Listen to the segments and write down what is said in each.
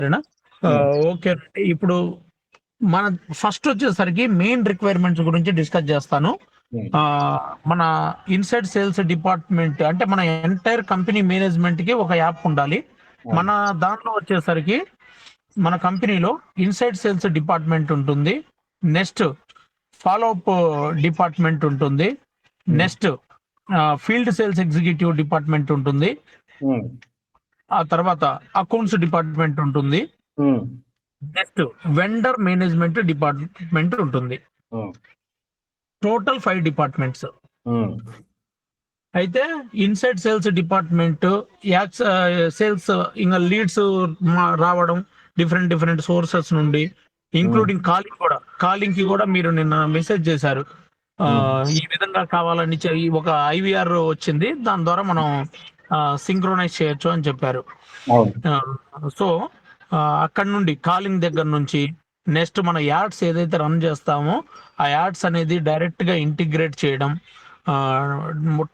సరేనా? ఓకే. ఇప్పుడు మన ఫస్ట్ వచ్చేసరికి మెయిన్ రిక్వైర్మెంట్స్ గురించి డిస్కస్ చేస్తాను. మన ఇన్సైడ్ సేల్స్ డిపార్ట్మెంట్ అంటే మన ఎంటైర్ కంపెనీ మేనేజ్మెంట్‌కి ఒక యాప్ ఉండాలి. మన దాంట్లో వచ్చేసరికి మన కంపెనీలో ఇన్సైడ్ సేల్స్ డిపార్ట్మెంట్ ఉంటుంది. నెక్స్ట్ ఫాలో అప్ డిపార్ట్మెంట్ ఉంటుంది. Next field sales executive department ఉంటుంది. ఆ తర్వాత అకౌంట్స్ డిపార్ట్మెంట్ ఉంటుంది. నెక్స్ట్ వెండర్ మేనేజ్మెంట్ డిపార్ట్మెంట్ ఉంటుంది. Total 5 departments. అయితే ఇన్సైడ్ సేల్స్ డిపార్ట్మెంట్ సేల్స్ ఇంకా లీడ్స్ రావడం డిఫరెంట్ సోర్సెస్ నుండి, ఇంక్లూడింగ్ కాలింగ్ కి కూడా మీరు నిన్న మెసేజ్ చేశారు. ఈ విధంగా కావాలని ఒక ఐవీఆర్ వచ్చింది, దాని ద్వారా మనం సింక్రోనైజ్ చేయొచ్చు అని చెప్పారు. సో అక్కడ నుండి కాలింగ్ దగ్గర నుంచి నెక్స్ట్ మన యాడ్స్ ఏదైతే రన్ చేస్తామో ఆ యాడ్స్ అనేది డైరెక్ట్ గా ఇంటిగ్రేట్ చేయడం,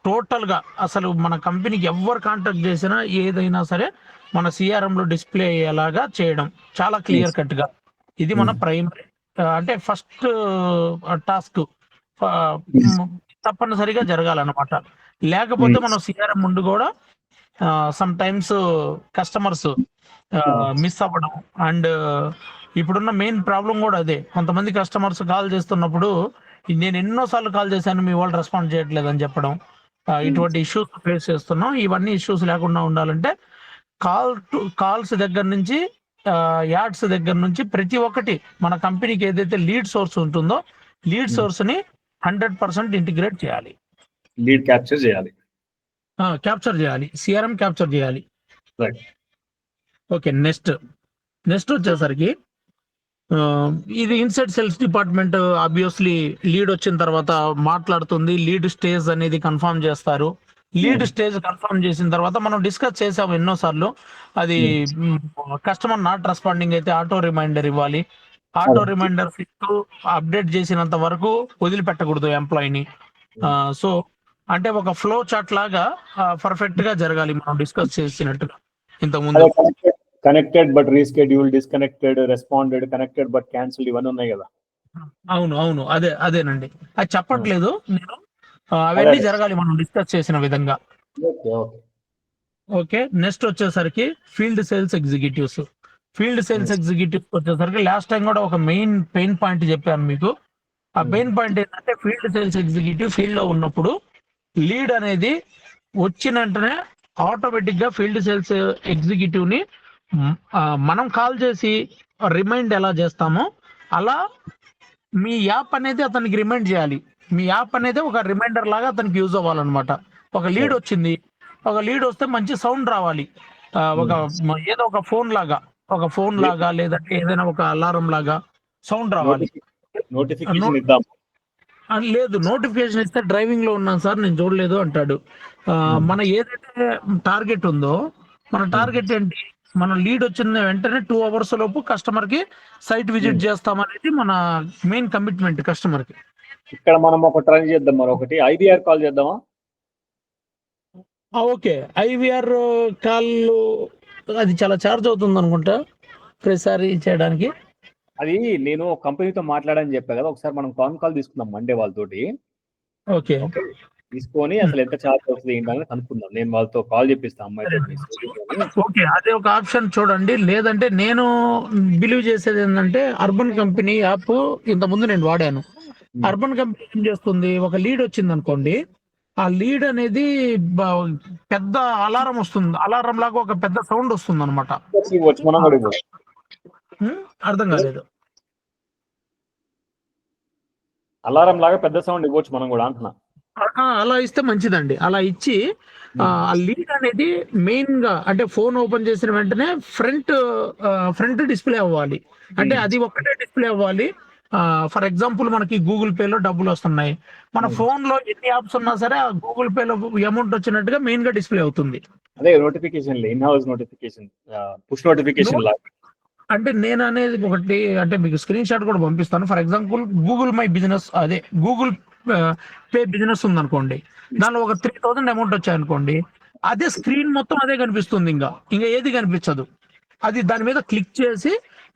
టోటల్ గా అసలు మన కంపెనీకి ఎవరు కాంటాక్ట్ చేసినా ఏదైనా సరే మన సిఆర్ఎం లో డిస్ప్లే అయ్యేలాగా చేయడం చాలా క్లియర్ కట్ గా. ఇది మన ప్రైమరీ అంటే ఫస్ట్ టాస్క్ తప్పనిసరిగా జరగాలన్నమాట. లేకపోతే మనం సిఆర్ఎం ముందు కూడా సమ్ టైమ్స్ కస్టమర్స్ మిస్ అవ్వడం అండ్ ఇప్పుడున్న మెయిన్ ప్రాబ్లం కూడా అదే. కొంతమంది కస్టమర్స్ కాల్ చేస్తున్నప్పుడు నేను ఎన్నోసార్లు కాల్ చేశాను మీ వాళ్ళు రెస్పాండ్ చేయట్లేదు అని చెప్పడం, ఇటువంటి ఇష్యూస్ ఫేస్ చేస్తున్నాం. ఇవన్నీ ఇష్యూస్ లేకుండా ఉండాలంటే కాల్స్ దగ్గర నుంచి యాడ్స్ దగ్గర నుంచి ప్రతి ఒక్కటి మన కంపెనీకి ఏదైతే లీడ్ సోర్స్ ఉంటుందో లీడ్ సోర్స్ ని 100% ఇంటిగ్రేట్ చేయాలి. లీడ్ క్యాప్చర్ చేయాలి, సిఆర్ఎం క్యాప్చర్ చేయాలి. ఓకే. నెక్స్ట్ వచ్చేసరికి ఇది inside sales department obviously lead వచ్చిన తర్వాత మాట్లాడుతుంది. లీడ్ స్టేజ్ అనేది కన్ఫర్మ్ చేస్తారు. లీడ్ స్టేజ్ కన్ఫర్మ్ చేసిన తర్వాత మనం డిస్కస్ చేసాము ఎన్నోసార్లు, అది కస్టమర్ నాట్ రెస్పాండింగ్ అయితే ఆటో రిమైండర్ ఇవ్వాలి. ఆటో రిమైండర్ అప్డేట్ చేసినంత వరకు వదిలిపెట్టకూడదు ఎంప్లాయీని. సో అంటే ఒక ఫ్లో చార్ట్ లాగా పర్ఫెక్ట్ గా జరగాలి మనం డిస్కస్ చేసినట్టుగా ఇంతకుముందు. Connected but reschedule, disconnected, responded, connected but cancelled, ఇవన్నీ ఉన్నాయి కదా. అవును అదేనండి. అది చెప్పట్లేదు నేను, అవన్నీ జరగాలి మనం డిస్కస్ చేసిన విధంగా. ఓకే. నెక్స్ట్ వచ్చేసరికి ఫీల్డ్ సేల్స్ ఎగ్జిక్యూటివ్స్ వచ్చేసరికి లాస్ట్ టైం కూడా ఒక మెయిన్ పెయిన్ పాయింట్ చెప్పాను మీకు. ఆ పెయిన్ పాయింట్ ఏంటంటే ఫీల్డ్ సేల్స్ ఎగ్జిక్యూటివ్ ఫీల్డ్ లో ఉన్నప్పుడు లీడ్ అనేది వచ్చిన వెంటనే ఆటోమేటిక్ గా ఫీల్డ్ సేల్స్ ఎగ్జిక్యూటివ్ ని మనం కాల్ చేసి రిమైండ్ ఎలా చేస్తామో అలా మీ యాప్ అనేది అతనికి రిమైండ్ చేయాలి. మీ యాప్ అనేది ఒక రిమైండర్ లాగా అతనికి యూజ్ అవ్వాలన్నమాట. ఒక లీడ్ వస్తే మంచి సౌండ్ రావాలి. ఏదో ఒక ఫోన్ లాగా లేదంటే ఏదైనా ఒక అలారం లాగా సౌండ్ రావాలి. లేదు, నోటిఫికేషన్ ఇస్తే డ్రైవింగ్ లో ఉన్నాను సార్ నేను చూడలేదు అంటాడు. మన ఏదైతే టార్గెట్ ఉందో మన టార్గెట్ ఏంటి, మన లీడ్ వచ్చిన వెంటనే 2 hours లోపు కస్టమర్ కి సైట్ విజిట్ చేస్తామనేది మన మెయిన్ కమిట్మెంట్ కస్టమర్ కి. ఇక్కడ మనం ఒక ట్రై చేద్దాం, మరొకటి ఐవీఆర్ కాల్ చేద్దామా? ఓకే. ఐవీఆర్ కాల్ అది చాలా ఛార్జ్ అవుతుంది అనుకుంటా ప్రతిసారి చేయడానికి. అది నేను కంపెనీతో మాట్లాడని చెప్పా కదా, ఒకసారి మనం కాల్ తీసుకుందాం మండే వాళ్ళతోటి. ఓకే. తీసుకొని అసలు ఎంత ఛార్జ్ అవుతుంది ఏంటని కనుక్కుందాం. నేను వాళ్ళతో కాల్ చెప్పిస్తాను అమ్మాయితో. ఓకే, అదే ఒక ఆప్షన్ చూడండి. లేదంటే నేను బిలీవ్ చేసేది ఏంటంటే అర్బన్ కంపెనీ యాప్ ఇంత ముందు నేను వాడాను. అర్బన్ కంపెనీ ఏం చేస్తుంది, ఒక లీడ్ వచ్చింది అనుకోండి, ఆ లీడ్ అనేది పెద్ద అలారం వస్తుంది, అలారం లాగా ఒక పెద్ద సౌండ్ వస్తుంది అనమాట. అర్థం కాలేదు. అలారం లాగా పెద్ద సౌండ్ ఇవ్వచ్చు మనం కూడా అంటున్నా. అలా ఇస్తే మంచిదండి. అలా ఇచ్చి ఆ లీడ్ అనేది మెయిన్ గా అంటే ఫోన్ ఓపెన్ చేసిన వెంటనే ఫ్రంట్ డిస్ప్లే అవ్వాలి. అంటే అది ఒక్కటే డిస్ప్లే అవ్వాలి. ఫర్ ఎగ్జాంపుల్ మనకి గూగుల్ పే లో డబ్బులు వస్తున్నాయి, మన ఫోన్ లో ఎన్ని యాప్స్ ఉన్నా సరే ఆ గూగుల్ పే లో అమౌంట్ వచ్చినట్టుగా మెయిన్ గా డిస్ప్లే అవుతుంది. అదే notification, in house notification, push notification లాగా. అంటే నేను అనేది ఒకటి, అంటే మీకు స్క్రీన్ షాట్ కూడా పంపిస్తాను. For example Google my business, అదే గూగుల్ పే బిజినెస్ ఉందనుకోండి, దానిలో ఒక 3000 అమౌంట్ వచ్చాయనుకోండి, అదే స్క్రీన్ మొత్తం అదే కనిపిస్తుంది, ఇంకా ఏది కనిపించదు. అది దాని మీద క్లిక్ చేసి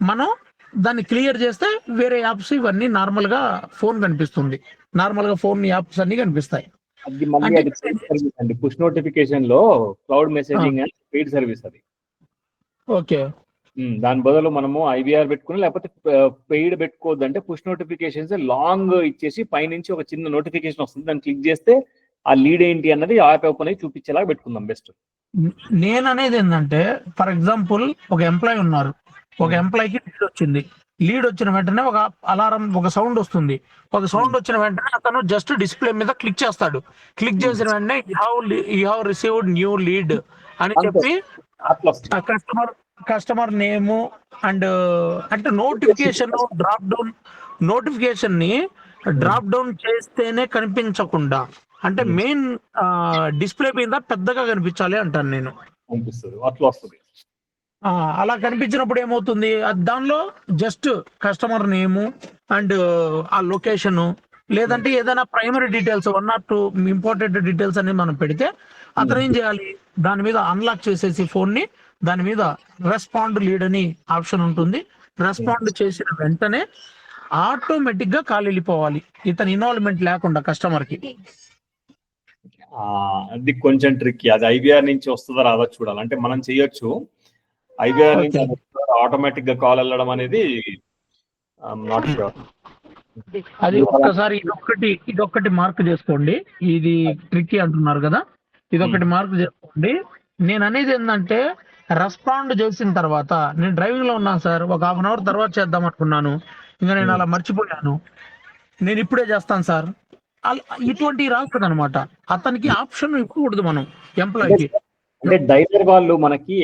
మనం దాన్ని క్లియర్ చేస్తే వేరే యాప్స్ ఇవన్నీ నార్మల్ గా ఫోన్ కనిపిస్తుంది, నార్మల్ గా ఫోన్ యాప్స్ అన్ని కనిపిస్తాయి. అది మళ్ళీ అంటే అది పెయిడ్ సర్వీస్ అండి. పుష్ నోటిఫికేషన్ లో క్లౌడ్ మెసేజింగ్ అని పెయిడ్ సర్వీస్ అది. ఓకే, దాని బదులు మనము ఐవీఆర్ పెట్టుకుని లేకపోతే పెయిడ్ పెట్టుకోవద్దు. అంటే పుష్ నోటిఫికేషన్స్ లాంగ్ ఇచ్చేసి పైనుంచి ఒక చిన్న నోటిఫికేషన్ వస్తుంది, దాన్ని క్లిక్ చేస్తే ఆ లీడ్ ఏంటి అన్నది యాప్ ఓపెన్ అయ్యి చూపించేలాగా పెట్టుకుందాం బెస్ట్. నేను అనేది ఏంటంటే ఫర్ ఎగ్జాంపుల్ ఒక ఎంప్లాయీ ఉన్నారు, ఒక ఎంప్లాయీకి లీడ్ వచ్చింది, లీడ్ వచ్చిన వెంటనే ఒక అలారం ఒక సౌండ్ వస్తుంది, ఒక సౌండ్ వచ్చిన వెంటనే అతను జస్ట్ డిస్ప్లే మీద క్లిక్ చేస్తాడు, క్లిక్ చేసిన వెంటనే you have received new lead అని అంతే. చెప్పి అట్లా వస్తుంది. కస్టమర్ నేము అండ్ అంటే నోటిఫికేషన్ ని డ్రాప్ డౌన్ చేస్తేనే కనిపించకుండా అంటే మెయిన్ డిస్ప్లే మీద పెద్దగా కనిపించాలి అంటాను నేను. అనిపిస్తుంది అట్లా వస్తుంది. అలా కనిపించినప్పుడు ఏమవుతుంది, దానిలో జస్ట్ కస్టమర్ నేము అండ్ ఆ లొకేషన్ లేదంటే ఏదైనా primary details 1 or 2 important details అనేది మనం పెడితే అతను ఏం చేయాలి, దాని మీద అన్లాక్ చేసేసి ఫోన్ ని, దాని మీద రెస్పాండ్ లీడ్ అని ఆప్షన్ ఉంటుంది, రెస్పాండ్ చేసిన వెంటనే ఆటోమేటిక్ గా కాల్ వెళ్ళిపోవాలి, ఇతని ఇన్వాల్వ్మెంట్ లేకుండా కస్టమర్ కి. అది కొంచెం ట్రిక్కీ. అది ఐవీఆర్ నుంచి వస్తుందా రాదా చూడాలి. అంటే మనం చేయొచ్చు, ఐవీఆర్ నుంచి ఆటోమేటిక్ గా కాల్ వెళ్ళడం అనేది నాట్ షూర్. అది ఒక్కసారి ఇదొక్కటి మార్క్ చేసుకోండి, ఇది ట్రిక్కీ అంటున్నారు కదా, ఇదొక్కటి మార్క్ చేసుకోండి. నేను అనేది ఏంటంటే రెస్పాండ్ చేసిన తర్వాత, నేను డ్రైవింగ్ లో ఉన్నాను సార్, ఒక 1/2 hour తర్వాత చేద్దాం అనుకున్నాను, ఇంకా నేను అలా మర్చిపోయాను, నేను ఇప్పుడే చేస్తాను సార్, ఇటువంటి రాస్తుంది అనమాట. అతనికి ఆప్షన్ ఇవ్వకూడదు మనం ఎంప్లాయీకి. అంటే డైలర్ వాళ్ళు మనకి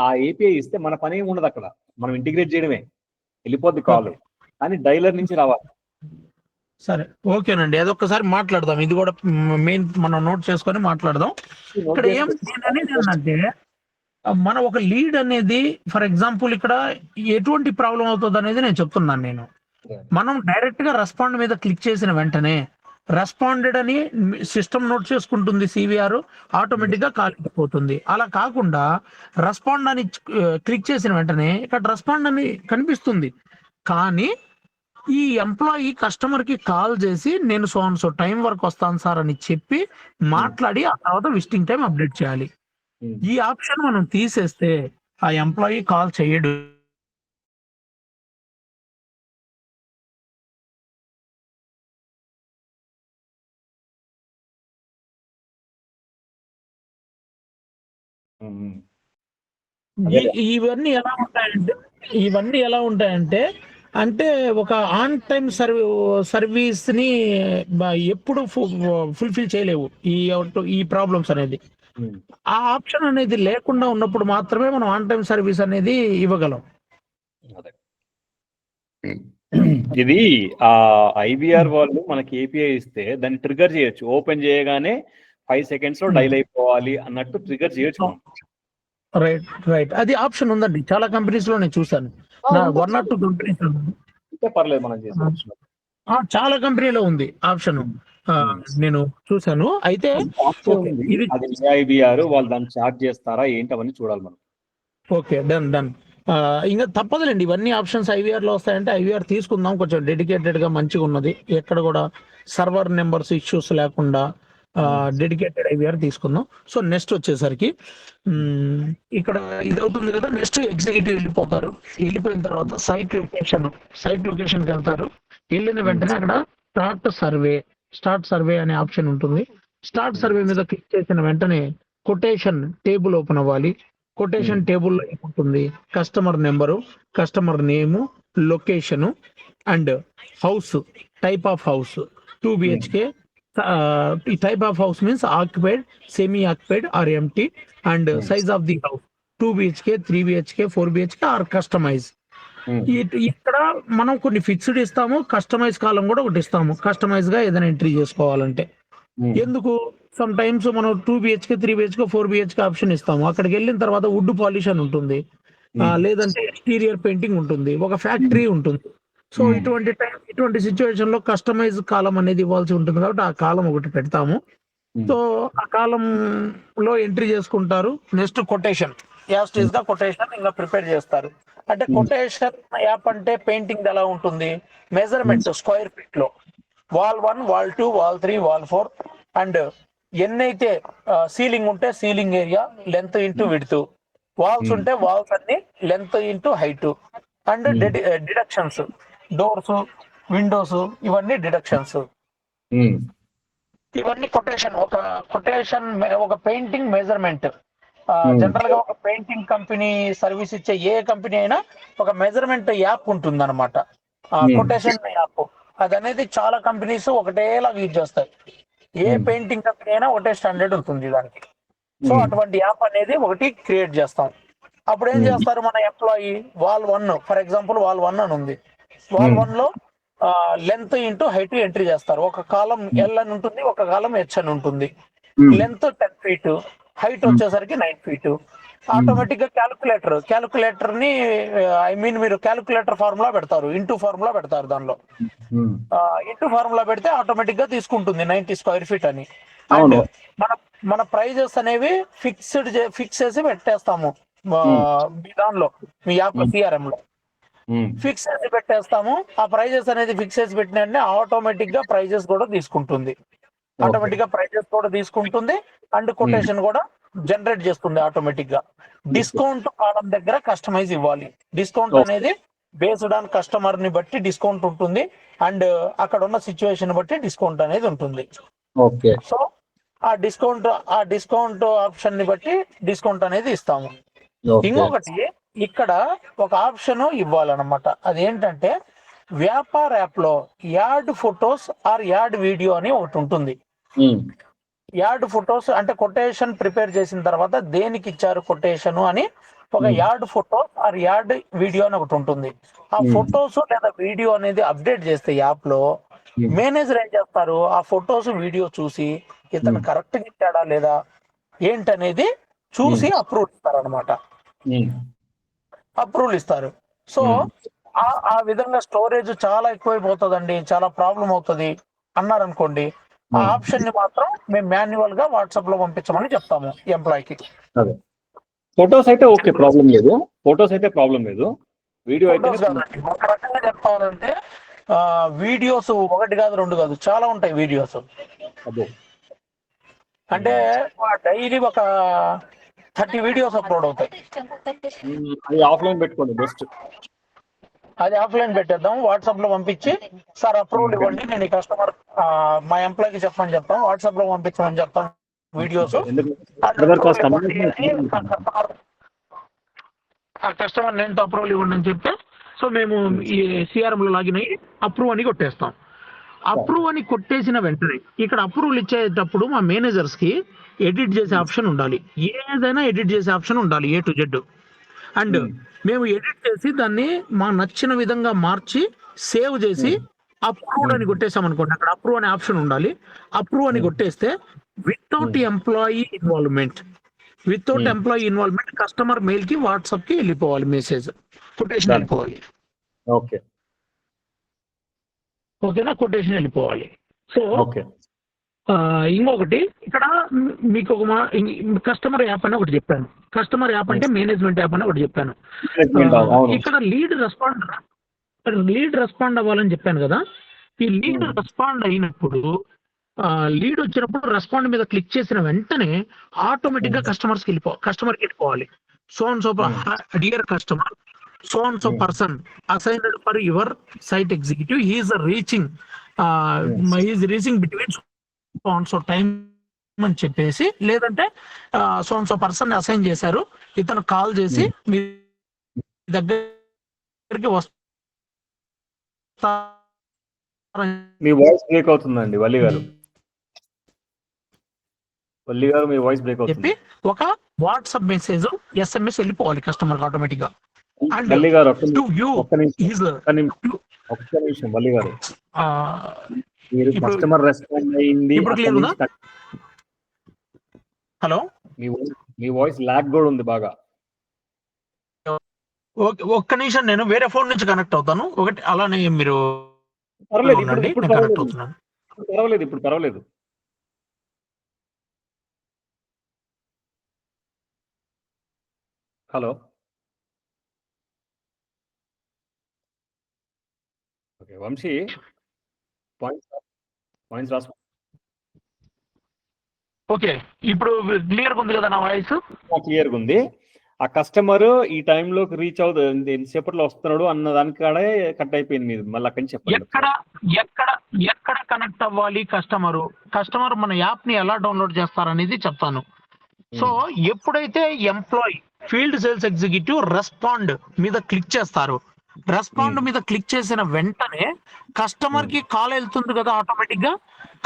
ఆ ఏపీఐ ఇస్తే మన పని ఏమి ఉండదు అక్కడ, మనం ఇంటిగ్రేట్ చేయడమే, వెళ్ళిపోద్ది కాల్, కానీ డైలర్ నుంచి రావాలి. సరే ఓకేనండి, అదొక్కసారి మాట్లాడదాం, ఇది కూడా మెయిన్ మనం నోట్ చేసుకొని మాట్లాడదాం. ఇక్కడ అనేది ఏంటంటే మన ఒక లీడ్ అనేది ఫర్ ఎగ్జాంపుల్ ఇక్కడ ఎటువంటి ప్రాబ్లం అవుతుంది అనేది నేను చెప్తున్నాను. నేను మనం డైరెక్ట్ గా రెస్పాండ్ మీద క్లిక్ చేసిన వెంటనే రెస్పాండెడ్ అని సిస్టమ్ నోట్ చేసుకుంటుంది, సివిఆర్ ఆటోమేటిక్ గా కాల్ అయిపోతుంది. అలా కాకుండా రెస్పాండ్ అని క్లిక్ చేసిన వెంటనే ఇక్కడ రెస్పాండ్ అని కనిపిస్తుంది, కానీ ఈ ఎంప్లాయీ కస్టమర్ కి కాల్ చేసి నేను సో టైం వరకు వస్తాను సార్ అని చెప్పి మాట్లాడి ఆ తర్వాత విజిటింగ్ టైం అప్డేట్ చేయాలి. ఈ ఆప్షన్ మనం తీసేస్తే ఆ ఎంప్లాయీ కాల్ చేయడు. ఇవన్నీ ఎలా ఉంటాయంటే అంటే ఒక ఆన్ టైం సర్వీస్ ని ఎప్పుడు ఫుల్ఫిల్ చేయలేవు ఈ ప్రాబ్లమ్స్ అనేది. ఆ ఆప్షన్ అనేది లేకుండా ఉన్నప్పుడు మాత్రమే మనం ఆన్ టైం సర్వీస్ అనేది ఇవ్వగలం. ఇది ఆ ఐవీఆర్ వాళ్ళు మనకి ఏపీఐ ఇస్తే దాన్ని ట్రిగర్ చేయొచ్చు, ఓపెన్ చేయగానే 5 seconds లో డైల్ అయిపోవాలి అన్నట్టు ట్రిగర్ చేయొచ్చు. రైట్ అది ఆప్షన్ ఉందండి, చాలా కంపెనీస్ లో నేను చూసాను, 1 or 2 కంపెనీస్ పర్లేదు మనం చేసుకోవచ్చు, చాలా కంపెనీలో ఉంది ఆప్షన్, నేను చూసాను. అయితే ఇది ఐవీఆర్ వాళ్ళు దాన్ని చార్జ్ చేస్తారా ఏంటి అవన్నీ చూడాలి మనం. ఓకే డన్ ఇంకా తప్పదులేండి, ఇవన్నీ ఆప్షన్స్ ఐవీఆర్ లో వస్తాయంటే ఐవీఆర్ తీసుకుందాం, కొంచెం డెడికేటెడ్ గా మంచిగా ఉన్నది, ఎక్కడ కూడా సర్వర్ నెంబర్స్ ఇష్యూస్ లేకుండా డెడికేటెడ్ ఐవీఆర్ తీసుకుందాం. సో నెక్స్ట్ వచ్చేసరికి ఇక్కడ ఇది అవుతుంది కదా, నెక్స్ట్ ఎగ్జిక్యూటివ్ వెళ్ళిపోయిన తర్వాత సైట్ లొకేషన్కి వెళ్తారు, వెళ్ళిన వెంటనే అక్కడ స్టార్ట్ సర్వే అనే ఆప్షన్ ఉంటుంది. స్టార్ట్ సర్వే మీద క్లిక్ చేసిన వెంటనే కొటేషన్ టేబుల్ ఓపెన్ అవ్వాలి. కొటేషన్ టేబుల్లో ఏముంటుంది, customer number, customer name, location and house, type of house 2 BHK. Type of house means occupied, semi-occupied or empty, and size of the house 2 BHK, 3 BHK, 4 BHK or customize. ఇక్కడ మనం కొన్ని fixed ఇస్తాము, customise కాలం కూడా ఒకటి ఇస్తాము, customise గా ఏదైనా entry చేసుకోవాలంటే. ఎందుకు సమ్ టైమ్స్ మనం 2 BHK, 3 BHK, 4 BHK ఆప్షన్ ఇస్తాము, అక్కడికి వెళ్ళిన తర్వాత వుడ్ పాలిష్ అని ఉంటుంది, లేదంటే ఎక్స్టీరియర్ పెయింటింగ్ ఉంటుంది, ఒక ఫ్యాక్టరీ ఉంటుంది. సో ఇటువంటి సిచ్యువేషన్ లో కస్టమైజ్ కాలం అనేది ఇవ్వాల్సి ఉంటుంది, కాబట్టి ఆ కాలం ఒకటి పెడతాము. సో ఆ కాలంలో ఎంట్రీ చేసుకుంటారు. నెక్స్ట్ కొటేషన్ యాస్టీస్ గా కొటేషన్ ఇంకా ప్రిపేర్ చేస్తారు. అంటే కొటేషన్ యాప్ అంటే పెయింటింగ్ ఎలా ఉంటుంది, మెజర్మెంట్ స్క్వేర్ ఫీట్ లో wall 1, wall 2, wall 3, wall 4 and ఎన్నైతే సీలింగ్ ఉంటే ceiling area length into width, walls ఉంటే వాల్స్ అన్ని length into height and deductions doors windows ఇవన్నీ డిడక్షన్స్. ఇవన్నీ కొటేషన్ ఒక పెయింటింగ్ మెజర్మెంట్. జనరల్ గా ఒక పెయింటింగ్ కంపెనీ సర్వీస్ ఇచ్చే ఏ కంపెనీ అయినా ఒక మెజర్మెంట్ యాప్ ఉంటుంది అనమాట, కొటేషన్ యాప్. అది అనేది చాలా కంపెనీస్ ఒకటేలాగా యూజ్ చేస్తాయి. ఏ పెయింటింగ్ కంపెనీ అయినా ఒకటే స్టాండర్డ్ ఉంటుంది దానికి. సో అటువంటి యాప్ అనేది ఒకటి క్రియేట్ చేస్తాం. అప్పుడు ఏం చేస్తారు మన employee, wall 1 for example wall 1 అని ఉంది, వాల్ 1 లో లెంత్ ఇంటూ హైట్ ఎంట్రీ చేస్తారు. ఒక కాలం ఎల్ అని ఉంటుంది, ఒక కాలం హెచ్ అని ఉంటుంది. లెంత్ 10 feet, హైట్ వచ్చేసరికి 9 feet. ఆటోమేటిక్ గా క్యాలిక్యులేటర్ ని మీరు క్యాలిక్యులేటర్ ఫార్ములా పెడతారు, ఇంటూ ఫార్ములా పెడతారు. దానిలో ఇంటూ ఫార్ములా పెడితే ఆటోమేటిక్ గా తీసుకుంటుంది 90 square feet అని. అండ్ మన ప్రైజెస్ అనేవి ఫిక్స్ చేసి పెట్టేస్తాము మీ దానిలో, మీ యాప్ సిఆర్ఎం లో ఫిక్స్ చేసి పెట్టేస్తాము. ఆ ప్రైజెస్ అనేది ఫిక్స్ చేసి పెట్టిన వెంటనే ఆటోమేటిక్ గా ప్రైజెస్ కూడా తీసుకుంటుంది. అండ్ కొటేషన్ కూడా జనరేట్ చేస్తుంది ఆటోమేటిక్ గా. డిస్కౌంట్ కాలం దగ్గర కస్టమైజ్ ఇవ్వాలి. డిస్కౌంట్ అనేది బేస్డ్ ఆన్ కస్టమర్ ని బట్టి డిస్కౌంట్ ఉంటుంది, అండ్ అక్కడ ఉన్న సిచ్యువేషన్ బట్టి డిస్కౌంట్ అనేది ఉంటుంది. సో ఆ డిస్కౌంట్ ఆప్షన్ ని బట్టి డిస్కౌంట్ అనేది ఇస్తాము. ఇంకొకటి ఇక్కడ ఒక ఆప్షన్ ఇవ్వాలన్నమాట. అదేంటంటే వ్యాపార యాప్ లో add photos or add video అని ఒకటి ఉంటుంది. యాడ్ ఫొటోస్ అంటే కొటేషన్ ప్రిపేర్ చేసిన తర్వాత దేనికి ఇచ్చారు కొటేషన్ అని ఒక add photo or add video అని ఒకటి ఉంటుంది. ఆ ఫొటోస్ లేదా వీడియో అనేది అప్డేట్ చేస్తే యాప్ లో మేనేజర్ ఏం చేస్తారు, ఆ ఫొటోస్ వీడియో చూసి ఇతను కరెక్ట్ గా ఇచ్చాడా లేదా ఏంటనేది చూసి అప్రూవల్ ఇస్తారు అనమాట. అప్రూవల్ ఇస్తారు. సో ఆ విధంగా స్టోరేజ్ చాలా ఎక్కువైపోతుందండి, చాలా ప్రాబ్లం అవుతుంది అన్నారనుకోండి, ఆ ఆప్షన్ ని మాత్రం మేము మాన్యువల్ గా వాట్సాప్ లో పంపించమని చెప్తాము ఎంప్లాయీకి. ఫొటోస్ అయితే ఓకే, ప్రాబ్లం లేదు. వీడియో అయితే కాదండి, ఒక రకంగా చెప్పాలంటే వీడియోస్ 1 కాదు 2 కాదు చాలా ఉంటాయి వీడియోస్. అంటే డైలీ ఒక 30 వీడియోస్ అప్లోడ్ అవుతాయి. అది ఆఫ్లైన్ పెట్టుకోండి బెస్ట్. అది ఆఫ్లైన్ పెట్టేద్దాం, వాట్సాప్ లో పంపించి సార్ అప్రూవల్ ఇవ్వండి, నేను ఈ కస్టమర్ మా ఎంప్లాయీకి చెప్పమని చెప్తాం, వాట్సాప్ లో పంపించమని చెప్తాం వీడియోస్. ఆ కస్టమర్ నేను అప్రూవల్ ఇవ్వండి అని చెప్తే సో మేము ఈ సిఆర్ఎం లో లాగిన్ అయ్యి అప్రూవ్ అని కొట్టేస్తాం. అప్రూవ్ అని కొట్టేసిన వెంటనే ఇక్కడ అప్రూవల్ ఇచ్చేటప్పుడు మా మేనేజర్స్ కి ఎడిట్ చేసే ఆప్షన్ ఉండాలి, ఏదైనా ఎడిట్ చేసే ఆప్షన్ ఉండాలి A to Z. అండ్ మేము ఎడిట్ చేసి దాన్ని మా నచ్చిన విధంగా మార్చి సేవ్ చేసి అప్రూవ్ అని కొట్టేసాం అనుకోండి, అక్కడ అప్రూవ్ అనే ఆప్షన్ ఉండాలి. అప్రూవ్ అని కొట్టేస్తే without employee involvement customer mail కి వాట్సాప్ కి వెళ్ళిపోవాలి, మెసేజ్ కొటేషన్ వెళ్ళిపోవాలి. ఓకేనా, కొటేషన్ వెళ్ళిపోవాలి. సో ఇంకొకటి ఇక్కడ మీకు ఒక కస్టమర్ యాప్ అని ఒకటి చెప్పాను. కస్టమర్ యాప్ అంటే మేనేజ్మెంట్ యాప్ అని ఒకటి చెప్పాను. ఇక్కడ లీడ్ రెస్పాండ్ అవ్వాలని చెప్పాను కదా. ఈ లీడ్ రెస్పాండ్ అయినప్పుడు లీడ్ వచ్చినప్పుడు రెస్పాండ్ మీద క్లిక్ చేసిన వెంటనే ఆటోమేటిక్ గా కస్టమర్కి వెళ్ళిపోవాలి. So and so dear customer, so and so person assigned for your site executive, he's reaching between so time అని చెప్పేసి, లేదంటే so and so person assign చేశారు, ఇతను కాల్ చేసి మీ దగ్గరికి వస్తా. మీ వాయిస్ బ్రేక్ అవుతుందండి వల్లి గారు, మీ వాయిస్ బ్రేక్ అవుతుంది. చెప్పి ఒక వాట్సాప్ మెసేజ్ SMS వెళ్ళిపోవాలి కస్టమర్ ఆటోమేటిక్ గా. వల్లి గారు ఒక్క నిమిషం వల్లి గారు, మీరు కస్టమర్ రెస్పాండ్ అయ్యింది. హలో, మీ వాయిస్ లాగ్ కూడా ఉంది బాగా. ఒక్క నిమిషం, నేను వేరే ఫోన్ నుంచి కనెక్ట్ అవుతాను. ఒకటి అలానే మీరు కనెక్ట్ అవుతున్నాను. ఇప్పుడు పర్వాలేదు. హలో. ఓకే వంశీ, పాయింట్స్ రాసుకో. ఓకే, ఇప్పుడు క్లియర్గా ఉంది కదా నా వాయిస్? క్లియర్గా ఉంది. ఆ కస్టమర్ ఈ టైంలోకి రీచ్ అవుతుంది, ఎంతసేపట్లో వస్తున్నాడు అన్న దానికాడే కట్ అయిపోయింది మీరు, మళ్ళీ అక్కడి నుంచి చెప్పండి. ఎక్కడ కనెక్ట్ అవ్వాలి కస్టమర్ మన యాప్ ని ఎలా డౌన్లోడ్ చేస్తారనేది చెప్తాను. సో ఎప్పుడైతే employee field sales executive respond మీద క్లిక్ చేస్తారు, రెస్పాండ్ మీద క్లిక్ చేసిన వెంటనే కస్టమర్ కి కాల్ వెళ్తుంది కదా, ఆటోమేటిక్ గా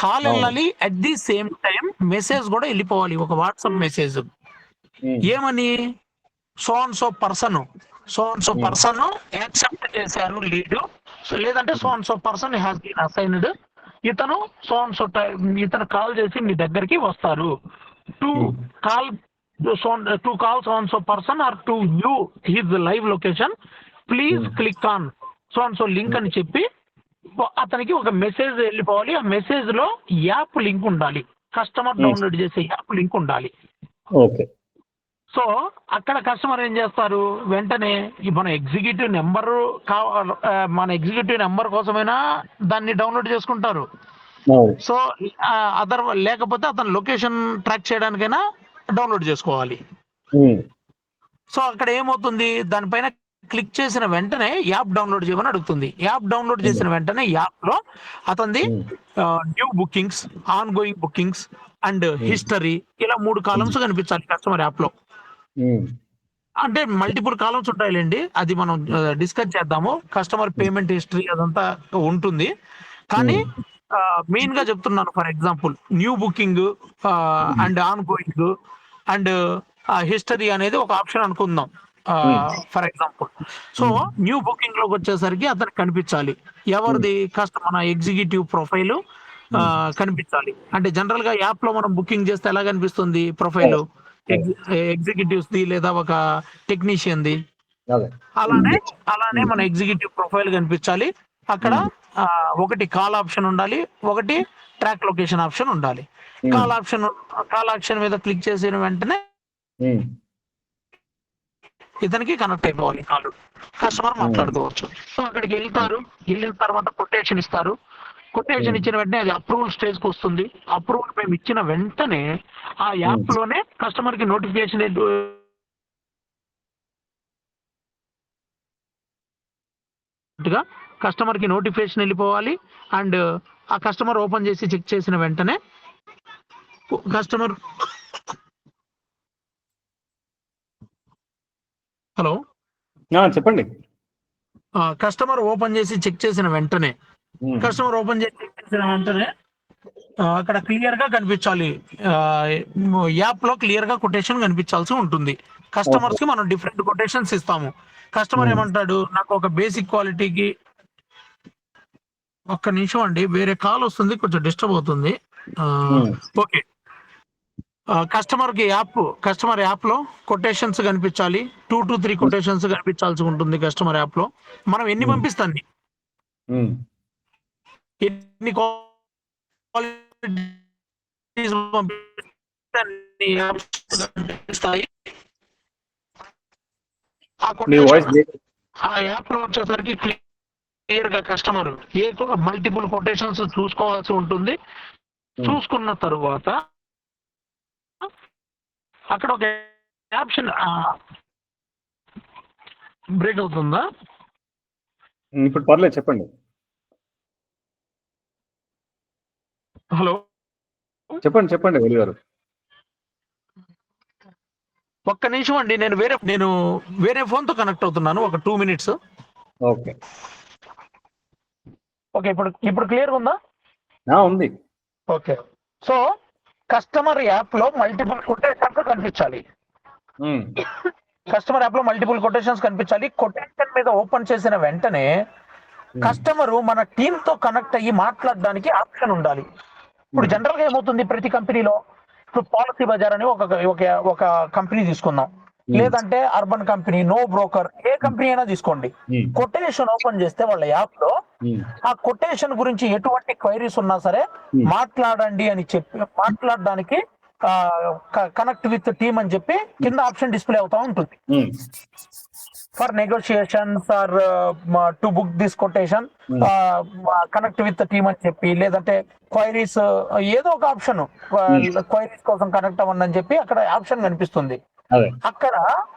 కాల్ వెళ్ళాలి. At the same time message కూడా వెళ్ళిపోవాలి, ఒక వాట్సాప్ మెసేజ్. ఏమని? So and so person accept చేశారు లీడ్, లేదంటే so and so person has been assigned, ఇతను సో అండ్ సో ఇతను కాల్ చేసి మీ దగ్గరికి వస్తారు. To call so and so person or to view his live location please click on so and so link అని చెప్పి అతనికి ఒక మెసేజ్ వెళ్ళిపోవాలి. ఆ మెసేజ్ లో యాప్ లింక్ ఉండాలి, కస్టమర్ డౌన్లోడ్ చేసే యాప్ లింక్ ఉండాలి. ఓకే. సో అక్కడ కస్టమర్ ఏం చేస్తారు, వెంటనే మన ఎగ్జిక్యూటివ్ నెంబర్ కోసమైనా దాన్ని డౌన్లోడ్ చేసుకుంటారు. సో లేకపోతే అతను లొకేషన్ ట్రాక్ చేయడానికైనా డౌన్లోడ్ చేసుకోవాలి. సో అక్కడ ఏమవుతుంది, దానిపైన క్లిక్ చేసిన వెంటనే యాప్ డౌన్లోడ్ చేయమని అడుగుతుంది. యాప్ డౌన్లోడ్ చేసిన వెంటనే యాప్ లో అతనిది new bookings, on going bookings and history, ఇలా 3 కాలమ్స్ కనిపించాలి కస్టమర్ యాప్ లో. అంటే మల్టిపుల్ కాలమ్స్ ఉంటాయిలేండి, అది మనం డిస్కస్ చేద్దాము. కస్టమర్ పేమెంట్ హిస్టరీ అదంతా ఉంటుంది, కానీ మెయిన్ గా చెప్తున్నాను. For example new booking and on going and history అనేది ఒక ఆప్షన్ అనుకుందాం for example. So new booking లోకి వచ్చేసరికి అతనికి కనిపించాలి ఎవరిది, కస్టమర్ ఎగ్జిక్యూటివ్ ప్రొఫైల్ కనిపించాలి. అంటే జనరల్ గా యాప్ లో మనం బుకింగ్ చేస్తే ఎలా కనిపిస్తుంది ప్రొఫైల్, ఎగ్జిక్యూటివ్స్ ది లేదా ఒక టెక్నీషియన్ ది, అలానే మన ఎగ్జిక్యూటివ్ ప్రొఫైల్ కనిపించాలి. అక్కడ ఒకటి కాల్ ఆప్షన్ ఉండాలి, ఒకటి ట్రాక్ లొకేషన్ ఆప్షన్ ఉండాలి. కాల్ ఆప్షన్ మీద క్లిక్ చేసిన వెంటనే ఇతనికి కనెక్ట్ అయిపోవాలి, కాల్ కస్టమర్ మాట్లాడుకోవచ్చు. సో అక్కడికి వెళ్ళిన తర్వాత కొటేషన్ ఇస్తారు. కొటేషన్ ఇచ్చిన వెంటనే అది అప్రూవల్ స్టేజ్ కి వస్తుంది. అప్రూవల్ మేము ఇచ్చిన వెంటనే ఆ యాప్ లోనే కస్టమర్ కి నోటిఫికేషన్ వెళ్ళిపోవాలి. అండ్ ఆ కస్టమర్ ఓపెన్ చేసి చెక్ చేసిన వెంటనే హలో చెప్పండి. కస్టమర్ ఓపెన్ చేసి చెక్ చేసిన వెంటనే అక్కడ క్లియర్ గా కనిపించాలి, యాప్ లో క్లియర్ గా కొటేషన్ కనిపించాల్సి ఉంటుంది. కస్టమర్స్ కి మనం డిఫరెంట్ కొటేషన్స్ ఇస్తాము. కస్టమర్ ఏమంటాడు, నాకు ఒక బేసిక్ క్వాలిటీకి, ఒక్క నిమిషం అండి వేరే కాల్ వస్తుంది, కొంచెం డిస్టర్బ్ అవుతుంది. ఓకే, కస్టమర్ యాప్ లో కొటేషన్స్ కనిపించాలి, 2 to 3 కొటేషన్స్ కనిపించాల్సి ఉంటుంది. కస్టమర్ యాప్ లో మనం ఎన్ని పంపిస్తాం, ఎన్ని పంపిస్తాయి ఆ యాప్ లో వచ్చేసరికి క్లియర్ గా కస్టమర్ మల్టిపుల్ కొటేషన్స్ చూసుకోవాల్సి ఉంటుంది. చూసుకున్న తరువాత అక్కడ ఒక ఆప్షన్ బ్రేక్ అవుతుందా? ఇప్పుడు పర్లేదు, చెప్పండి. హలో, చెప్పండి వెలి గారు. ఒక్క నిమిషం అండి, నేను వేరే ఫోన్ తో కనెక్ట్ అవుతున్నాను, ఒక 2 minutes. ఓకే, ఇప్పుడు క్లియర్ ఉందా? ఉంది. ఓకే, సో కస్టమర్ యాప్ లో మల్టిపుల్ కొటేషన్స్ కనిపించాలి. కొటేషన్ మీద ఓపెన్ చేసిన వెంటనే కస్టమర్ మన టీమ్ తో కనెక్ట్ అయ్యి మాట్లాడడానికి ఆప్షన్ ఉండాలి. ఇప్పుడు జనరల్ గా ఏమవుతుంది, ప్రతి కంపెనీలో ఇప్పుడు పాలసీ బజార్ అని ఒక కంపెనీ తీసుకుందాం, లేదంటే అర్బన్ కంపెనీ, నో బ్రోకర్, ఏ కంపెనీ అయినా తీసుకోండి. కొటేషన్ ఓపెన్ చేస్తే వాళ్ళ యాప్ లో ఆ కొటేషన్ గురించి ఎటువంటి క్వైరీస్ ఉన్నా సరే మాట్లాడండి అని చెప్పి మాట్లాడడానికి కనెక్ట్ విత్ టీమ్ అని చెప్పి కింద ఆప్షన్ డిస్ప్లే అవుతా ఉంటుంది. For negotiations or to book this quotation connect with team అని చెప్పి, లేదంటే క్వైరీస్ ఏదో ఒక ఆప్షన్ క్వైరీస్ కోసం కనెక్ట్ అవ్వండి అని చెప్పి అక్కడ ఆప్షన్ కనిపిస్తుంది. అక్కడ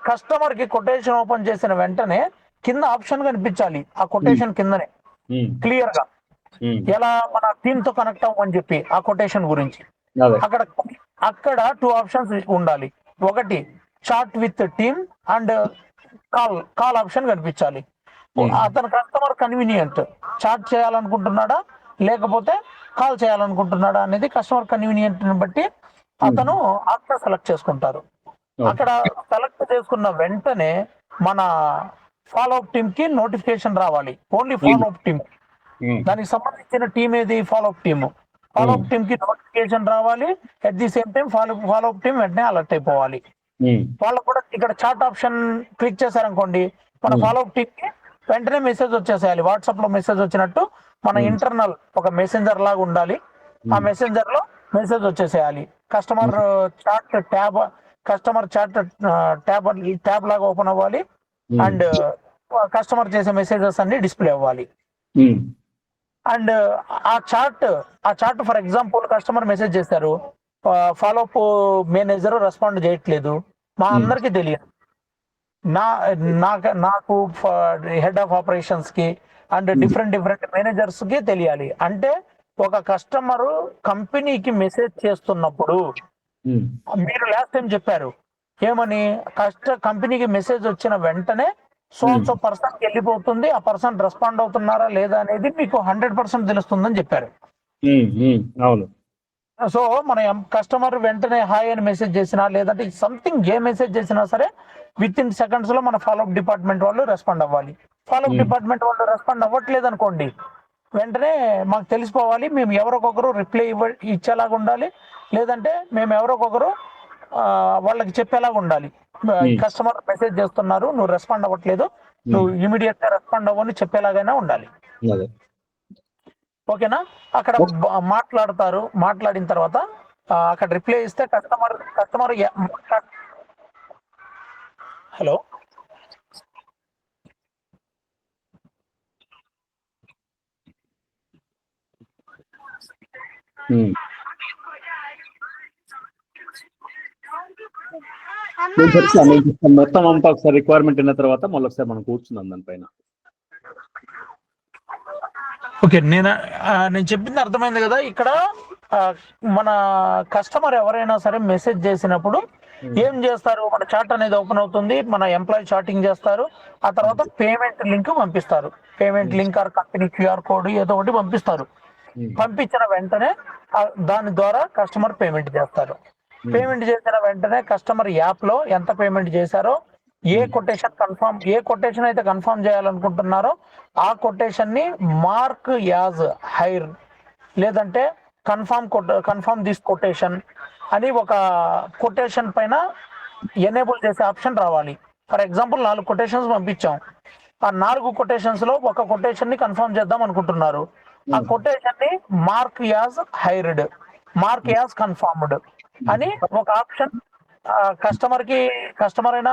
కస్టమర్ కి కొటేషన్ ఓపెన్ చేసిన వెంటనే కింద ఆప్షన్ కనిపించాలి ఆ కొటేషన్ కిందనే క్లియర్ గా, ఎలా మన టీమ్ తో కనెక్ట్ అవ్వమని చెప్పి ఆ కొటేషన్ గురించి. అక్కడ 2 ఆప్షన్స్ ఉండాలి. ఒకటి chat with team and call option కనిపించాలి. అతను కస్టమర్ కన్వీనియంట్ చాట్ చేయాలనుకుంటున్నాడా లేకపోతే కాల్ చేయాలనుకుంటున్నాడా అనేది కస్టమర్ కన్వీనియంట్ ని బట్టి అతను ఆప్షన్ సెలెక్ట్ చేసుకుంటారు. అక్కడ సెలెక్ట్ చేసుకున్న వెంటనే మన ఫాలో అప్ టీమ్ కి నోటిఫికేషన్ రావాలి. ఓన్లీ ఫాలో అప్ టీమ్, దానికి సంబంధించిన టీం ఏది follow up team. Follow up team కి నోటిఫికేషన్ రావాలి. At the same time follow up team వెంటనే అలర్ట్ అయిపోవాలి. వాళ్ళకు కూడా ఇక్కడ చాట్ ఆప్షన్ క్లిక్ చేశారనుకోండి, మన ఫాలో అప్ టీమ్ కి వెంటనే మెసేజ్ వచ్చేసేయాలి. వాట్సాప్ లో మెసేజ్ వచ్చినట్టు మన ఇంటర్నల్ ఒక మెసెంజర్ లాగా ఉండాలి. ఆ మెసెంజర్ లో మెసేజ్ వచ్చేసేయాలి. కస్టమర్ చాట్ ట్యాబ్ లాగా ఓపెన్ అవ్వాలి అండ్ కస్టమర్ చేసే మెసేజెస్ అన్ని డిస్ప్లే అవ్వాలి. అండ్ ఆ chat for example customer message చేశారు, ఫాలో అప్ మేనేజర్ రెస్పాండ్ చేయట్లేదు, మా అందరికి తెలియదు, నాకు హెడ్ ఆఫ్ ఆపరేషన్స్ కి అండ్ డిఫరెంట్ మేనేజర్స్ కి తెలియాలి. అంటే ఒక కస్టమర్ కంపెనీకి మెసేజ్ చేస్తున్నప్పుడు మీరు లాస్ట్ టైం చెప్పారు ఏమని, కంపెనీకి మెసేజ్ వచ్చిన వెంటనే సో పర్సన్ కి వెళ్ళిపోతుంది, ఆ పర్సన్ రెస్పాండ్ అవుతున్నారా లేదా అనేది మీకు 100% తెలుస్తుందని చెప్పారు. అవును. సో మన కస్టమర్ వెంటనే హాయ్ అని మెసేజ్ చేసినా లేదంటే సంథింగ్ ఏ మెసేజ్ చేసినా సరే విత్ ఇన్ సెకండ్స్ లో మన ఫాలోఅప్ డిపార్ట్మెంట్ వాళ్ళు రెస్పాండ్ అవ్వాలి. ఫాలోఅప్ డిపార్ట్మెంట్ వాళ్ళు రెస్పాండ్ అవ్వట్లేదు అనుకోండి, వెంటనే మాకు తెలిసిపోవాలి, మేము ఎవరికొకరు రిప్లై ఇచ్చేలాగా ఉండాలి, లేదంటే మేము ఎవరికొకరు వాళ్ళకి చెప్పేలాగా ఉండాలి. కస్టమర్ మెసేజ్ చేస్తున్నారు, నువ్వు రెస్పాండ్ అవ్వట్లేదు, నువ్వు ఇమీడియట్ గా రెస్పాండ్ అవ్వని చెప్పేలాగైనా ఉండాలి. ఓకేనా? అక్కడ మాట్లాడతారు, మాట్లాడిన తర్వాత అక్కడ రిప్లై ఇస్తే కస్టమర్ హలో మొత్తం అంతా ఒకసారి రిక్వైర్మెంట్ అయిన తర్వాత మళ్ళీ ఒకసారి మనం కూర్చుందాం దానిపైన. ఓకే, నేను చెప్పింది అర్థమైంది కదా. ఇక్కడ మన కస్టమర్ ఎవరైనా సరే మెసేజ్ చేసినప్పుడు ఏం చేస్తారు, మన చాట్ అనేది ఓపెన్ అవుతుంది, మన ఎంప్లాయీ చాటింగ్ చేస్తారు, ఆ తర్వాత పేమెంట్ లింక్ పంపిస్తారు. Payment link or company QR code ఏదో ఒకటి పంపిస్తారు. పంపించిన వెంటనే దాని ద్వారా కస్టమర్ పేమెంట్ చేస్తారు. పేమెంట్ చేసిన వెంటనే కస్టమర్ యాప్ లో ఎంత పేమెంట్ చేశారో, ఏ కొటేషన్ అయితే కన్ఫర్మ్ చేయాలనుకుంటున్నారో ఆ కొటేషన్ ని మార్క్ యాజ్ హైర్ లేదంటే కన్ఫర్మ్ దిస్ కొటేషన్ అని ఒక కొటేషన్ పైన ఎనేబుల్ చేసే ఆప్షన్ రావాలి. ఫర్ ఎగ్జాంపుల్ 4 కొటేషన్స్ పంపించాం, ఆ 4 కొటేషన్స్ లో ఒక కొటేషన్ ని కన్ఫర్మ్ చేద్దాం అనుకుంటున్నారు. ఆ కొటేషన్ ని mark as hired, mark as confirmed అని ఒక ఆప్షన్ కస్టమర్ అయినా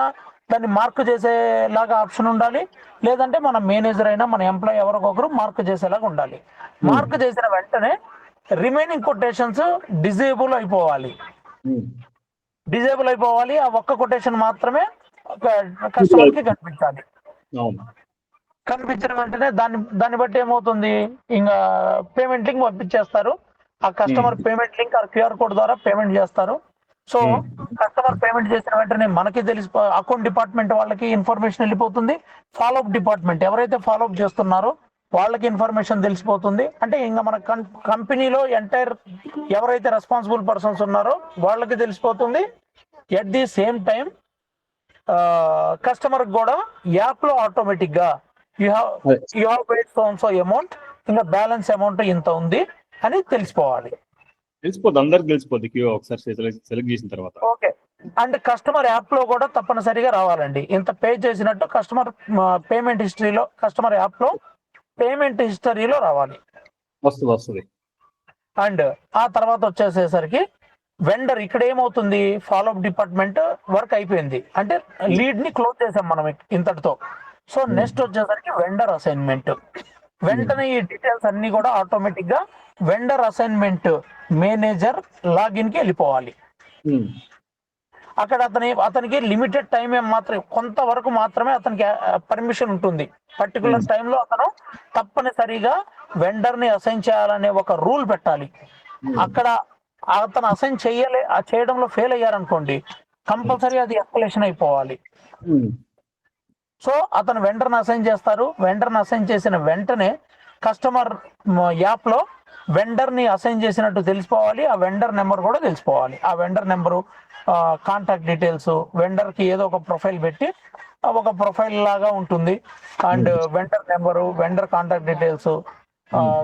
దాన్ని మార్క్ చేసేలాగా ఆప్షన్ ఉండాలి, లేదంటే మన మేనేజర్ అయినా మన ఎంప్లాయీ ఎవరికొకరు మార్క్ చేసేలాగా ఉండాలి. మార్క్ చేసిన వెంటనే రిమైనింగ్ కొటేషన్స్ డిజేబుల్ అయిపోవాలి. ఆ ఒక్క కొటేషన్ మాత్రమే కస్టమర్ కి కనిపించాలి. కనిపించిన వెంటనే దాన్ని బట్టి ఏమవుతుంది, ఇంకా పేమెంట్ లింక్ పంపించేస్తారు. ఆ కస్టమర్ పేమెంట్ లింక్ ఆ క్యూఆర్ కోడ్ ద్వారా పేమెంట్ చేస్తారు. సో కస్టమర్ పేమెంట్ చేసిన వెంటనే మనకి అకౌంట్ డిపార్ట్మెంట్ వాళ్ళకి ఇన్ఫర్మేషన్ వెళ్ళిపోతుంది. ఫాలోఅప్ డిపార్ట్మెంట్ ఎవరైతే ఫాలోఅప్ చేస్తున్నారో వాళ్ళకి ఇన్ఫర్మేషన్ తెలిసిపోతుంది. అంటే ఇంకా మన కంపెనీలో ఎంటైర్ ఎవరైతే రెస్పాన్సిబుల్ పర్సన్స్ ఉన్నారో వాళ్ళకి తెలిసిపోతుంది. At the same time customer కూడా యాప్ లో ఆటోమేటిక్ గా you have paid so amount, ఇంకా బ్యాలెన్స్ అమౌంట్ ఇంత ఉంది అని తెలిసిపోవాలి. అందరికి తెలిసిపోద్ది ఒకసారి సెలెక్ట్ చేసిన తర్వాత. ఓకే, అండ్ కస్టమర్ యాప్ లో కూడా తప్పనిసరిగా రావాలండి. ఇంత పే చేసినట్టు కస్టమర్ పేమెంట్ హిస్టరీలో, కస్టమర్ యాప్ లో పేమెంట్ హిస్టరీలో రావాలి. వస్తుంది. అండ్ ఆ తర్వాత వచ్చేసేసరికి వెండర్ ఇక్కడ ఏమవుతుంది, ఫాలో అప్ డిపార్ట్మెంట్ వర్క్ అయిపోయింది అంటే లీడ్ ని క్లోజ్ చేసాం మనం ఇంతటితో. సో నెక్స్ట్ వచ్చేసరికి వెండర్ అసైన్మెంట్. వెంటనే ఈ డీటెయిల్స్ అన్ని కూడా ఆటోమేటిక్ గా వెండర్ అసైన్మెంట్ మేనేజర్ లాగిన్ కి వెళ్ళిపోవాలి. అక్కడ అతనికి లిమిటెడ్ టైం మాత్రం కొంతవరకు మాత్రమే అతనికి పర్మిషన్ ఉంటుంది. పర్టికులర్ టైంలో అతను తప్పనిసరిగా వెండర్ ని అసైన్ చేయాలనే ఒక రూల్ పెట్టాలి. అక్కడ అతను అసైన్ చేయడంలో ఫెయిల్ అయ్యారనుకోండి, కంపల్సరీ అది ఎస్కలేషన్ అయిపోవాలి. సో అతను వెండర్ని అసైన్ చేస్తారు. వెండర్ని అసైన్ చేసిన వెంటనే కస్టమర్ యాప్ లో వెండర్ ని అసైన్ చేసినట్టు తెలిసిపోవాలి. ఆ వెండర్ నెంబర్ కూడా తెలిసిపోవాలి. ఆ vendor number, contact details, vendor కి ఏదో ఒక ప్రొఫైల్ పెట్టి ఒక ప్రొఫైల్ లాగా ఉంటుంది. And vendor number, vendor contact details.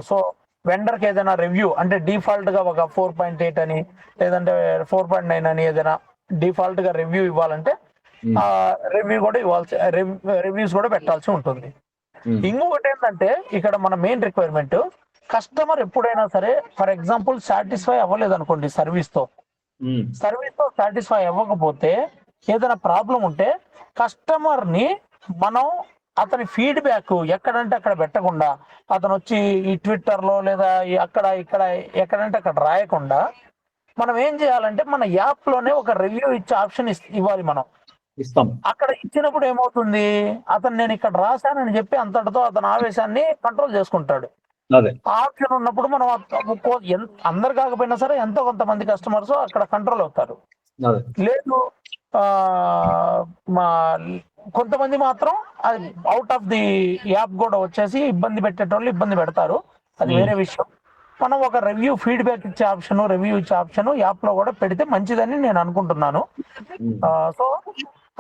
So vendor కి ఏదైనా రివ్యూ అంటే డిఫాల్ట్ గా ఒక 4.8 అని లేదంటే 4.9 అని ఏదైనా డిఫాల్ట్ గా రివ్యూ ఇవ్వాలంటే రివ్యూ కూడా రివ్యూస్ కూడా పెట్టాల్సి ఉంటుంది. ఇంకొకటి ఏంటంటే ఇక్కడ మన మెయిన్ రిక్వైర్మెంట్, కస్టమర్ ఎప్పుడైనా సరే ఫర్ ఎగ్జాంపుల్ సాటిస్ఫై అవ్వలేదు అనుకోండి సర్వీస్ తో సాటిస్ఫై అవ్వకపోతే, ఏదైనా ప్రాబ్లం ఉంటే కస్టమర్ ని మనం అతని ఫీడ్బ్యాక్ ఎక్కడంటే అక్కడ పెట్టకుండా, అతను వచ్చి ఈ ట్విట్టర్ లో లేదా అక్కడ ఇక్కడ ఎక్కడంటే అక్కడ రాయకుండా మనం ఏం చేయాలంటే మన యాప్ లోనే ఒక రివ్యూ ఇచ్చే ఆప్షన్ ఇవ్వాలి. మనం ఇస్తాం. అక్కడ ఇచ్చినప్పుడు ఏమవుతుంది, అతను నేను ఇక్కడ రాశానని చెప్పి అంతటితో అతని ఆవేశాన్ని కంట్రోల్ చేసుకుంటాడు. ఆప్షన్ ఉన్నప్పుడు మనం అందరు కాకపోయినా సరే ఎంతో కొంతమంది కస్టమర్స్ అక్కడ కంట్రోల్ అవుతారు. లేదు కొంతమంది మాత్రం అవుట్ ఆఫ్ ది యాప్ కూడా వచ్చేసి ఇబ్బంది పెట్టేటోళ్ళు ఇబ్బంది పెడతారు, అది వేరే విషయం. మనం ఒక రివ్యూ ఫీడ్బ్యాక్ ఇచ్చే ఆప్షన్, రివ్యూ ఇచ్చే ఆప్షన్ యాప్ లో కూడా పెడితే మంచిదని నేను అనుకుంటున్నాను. సో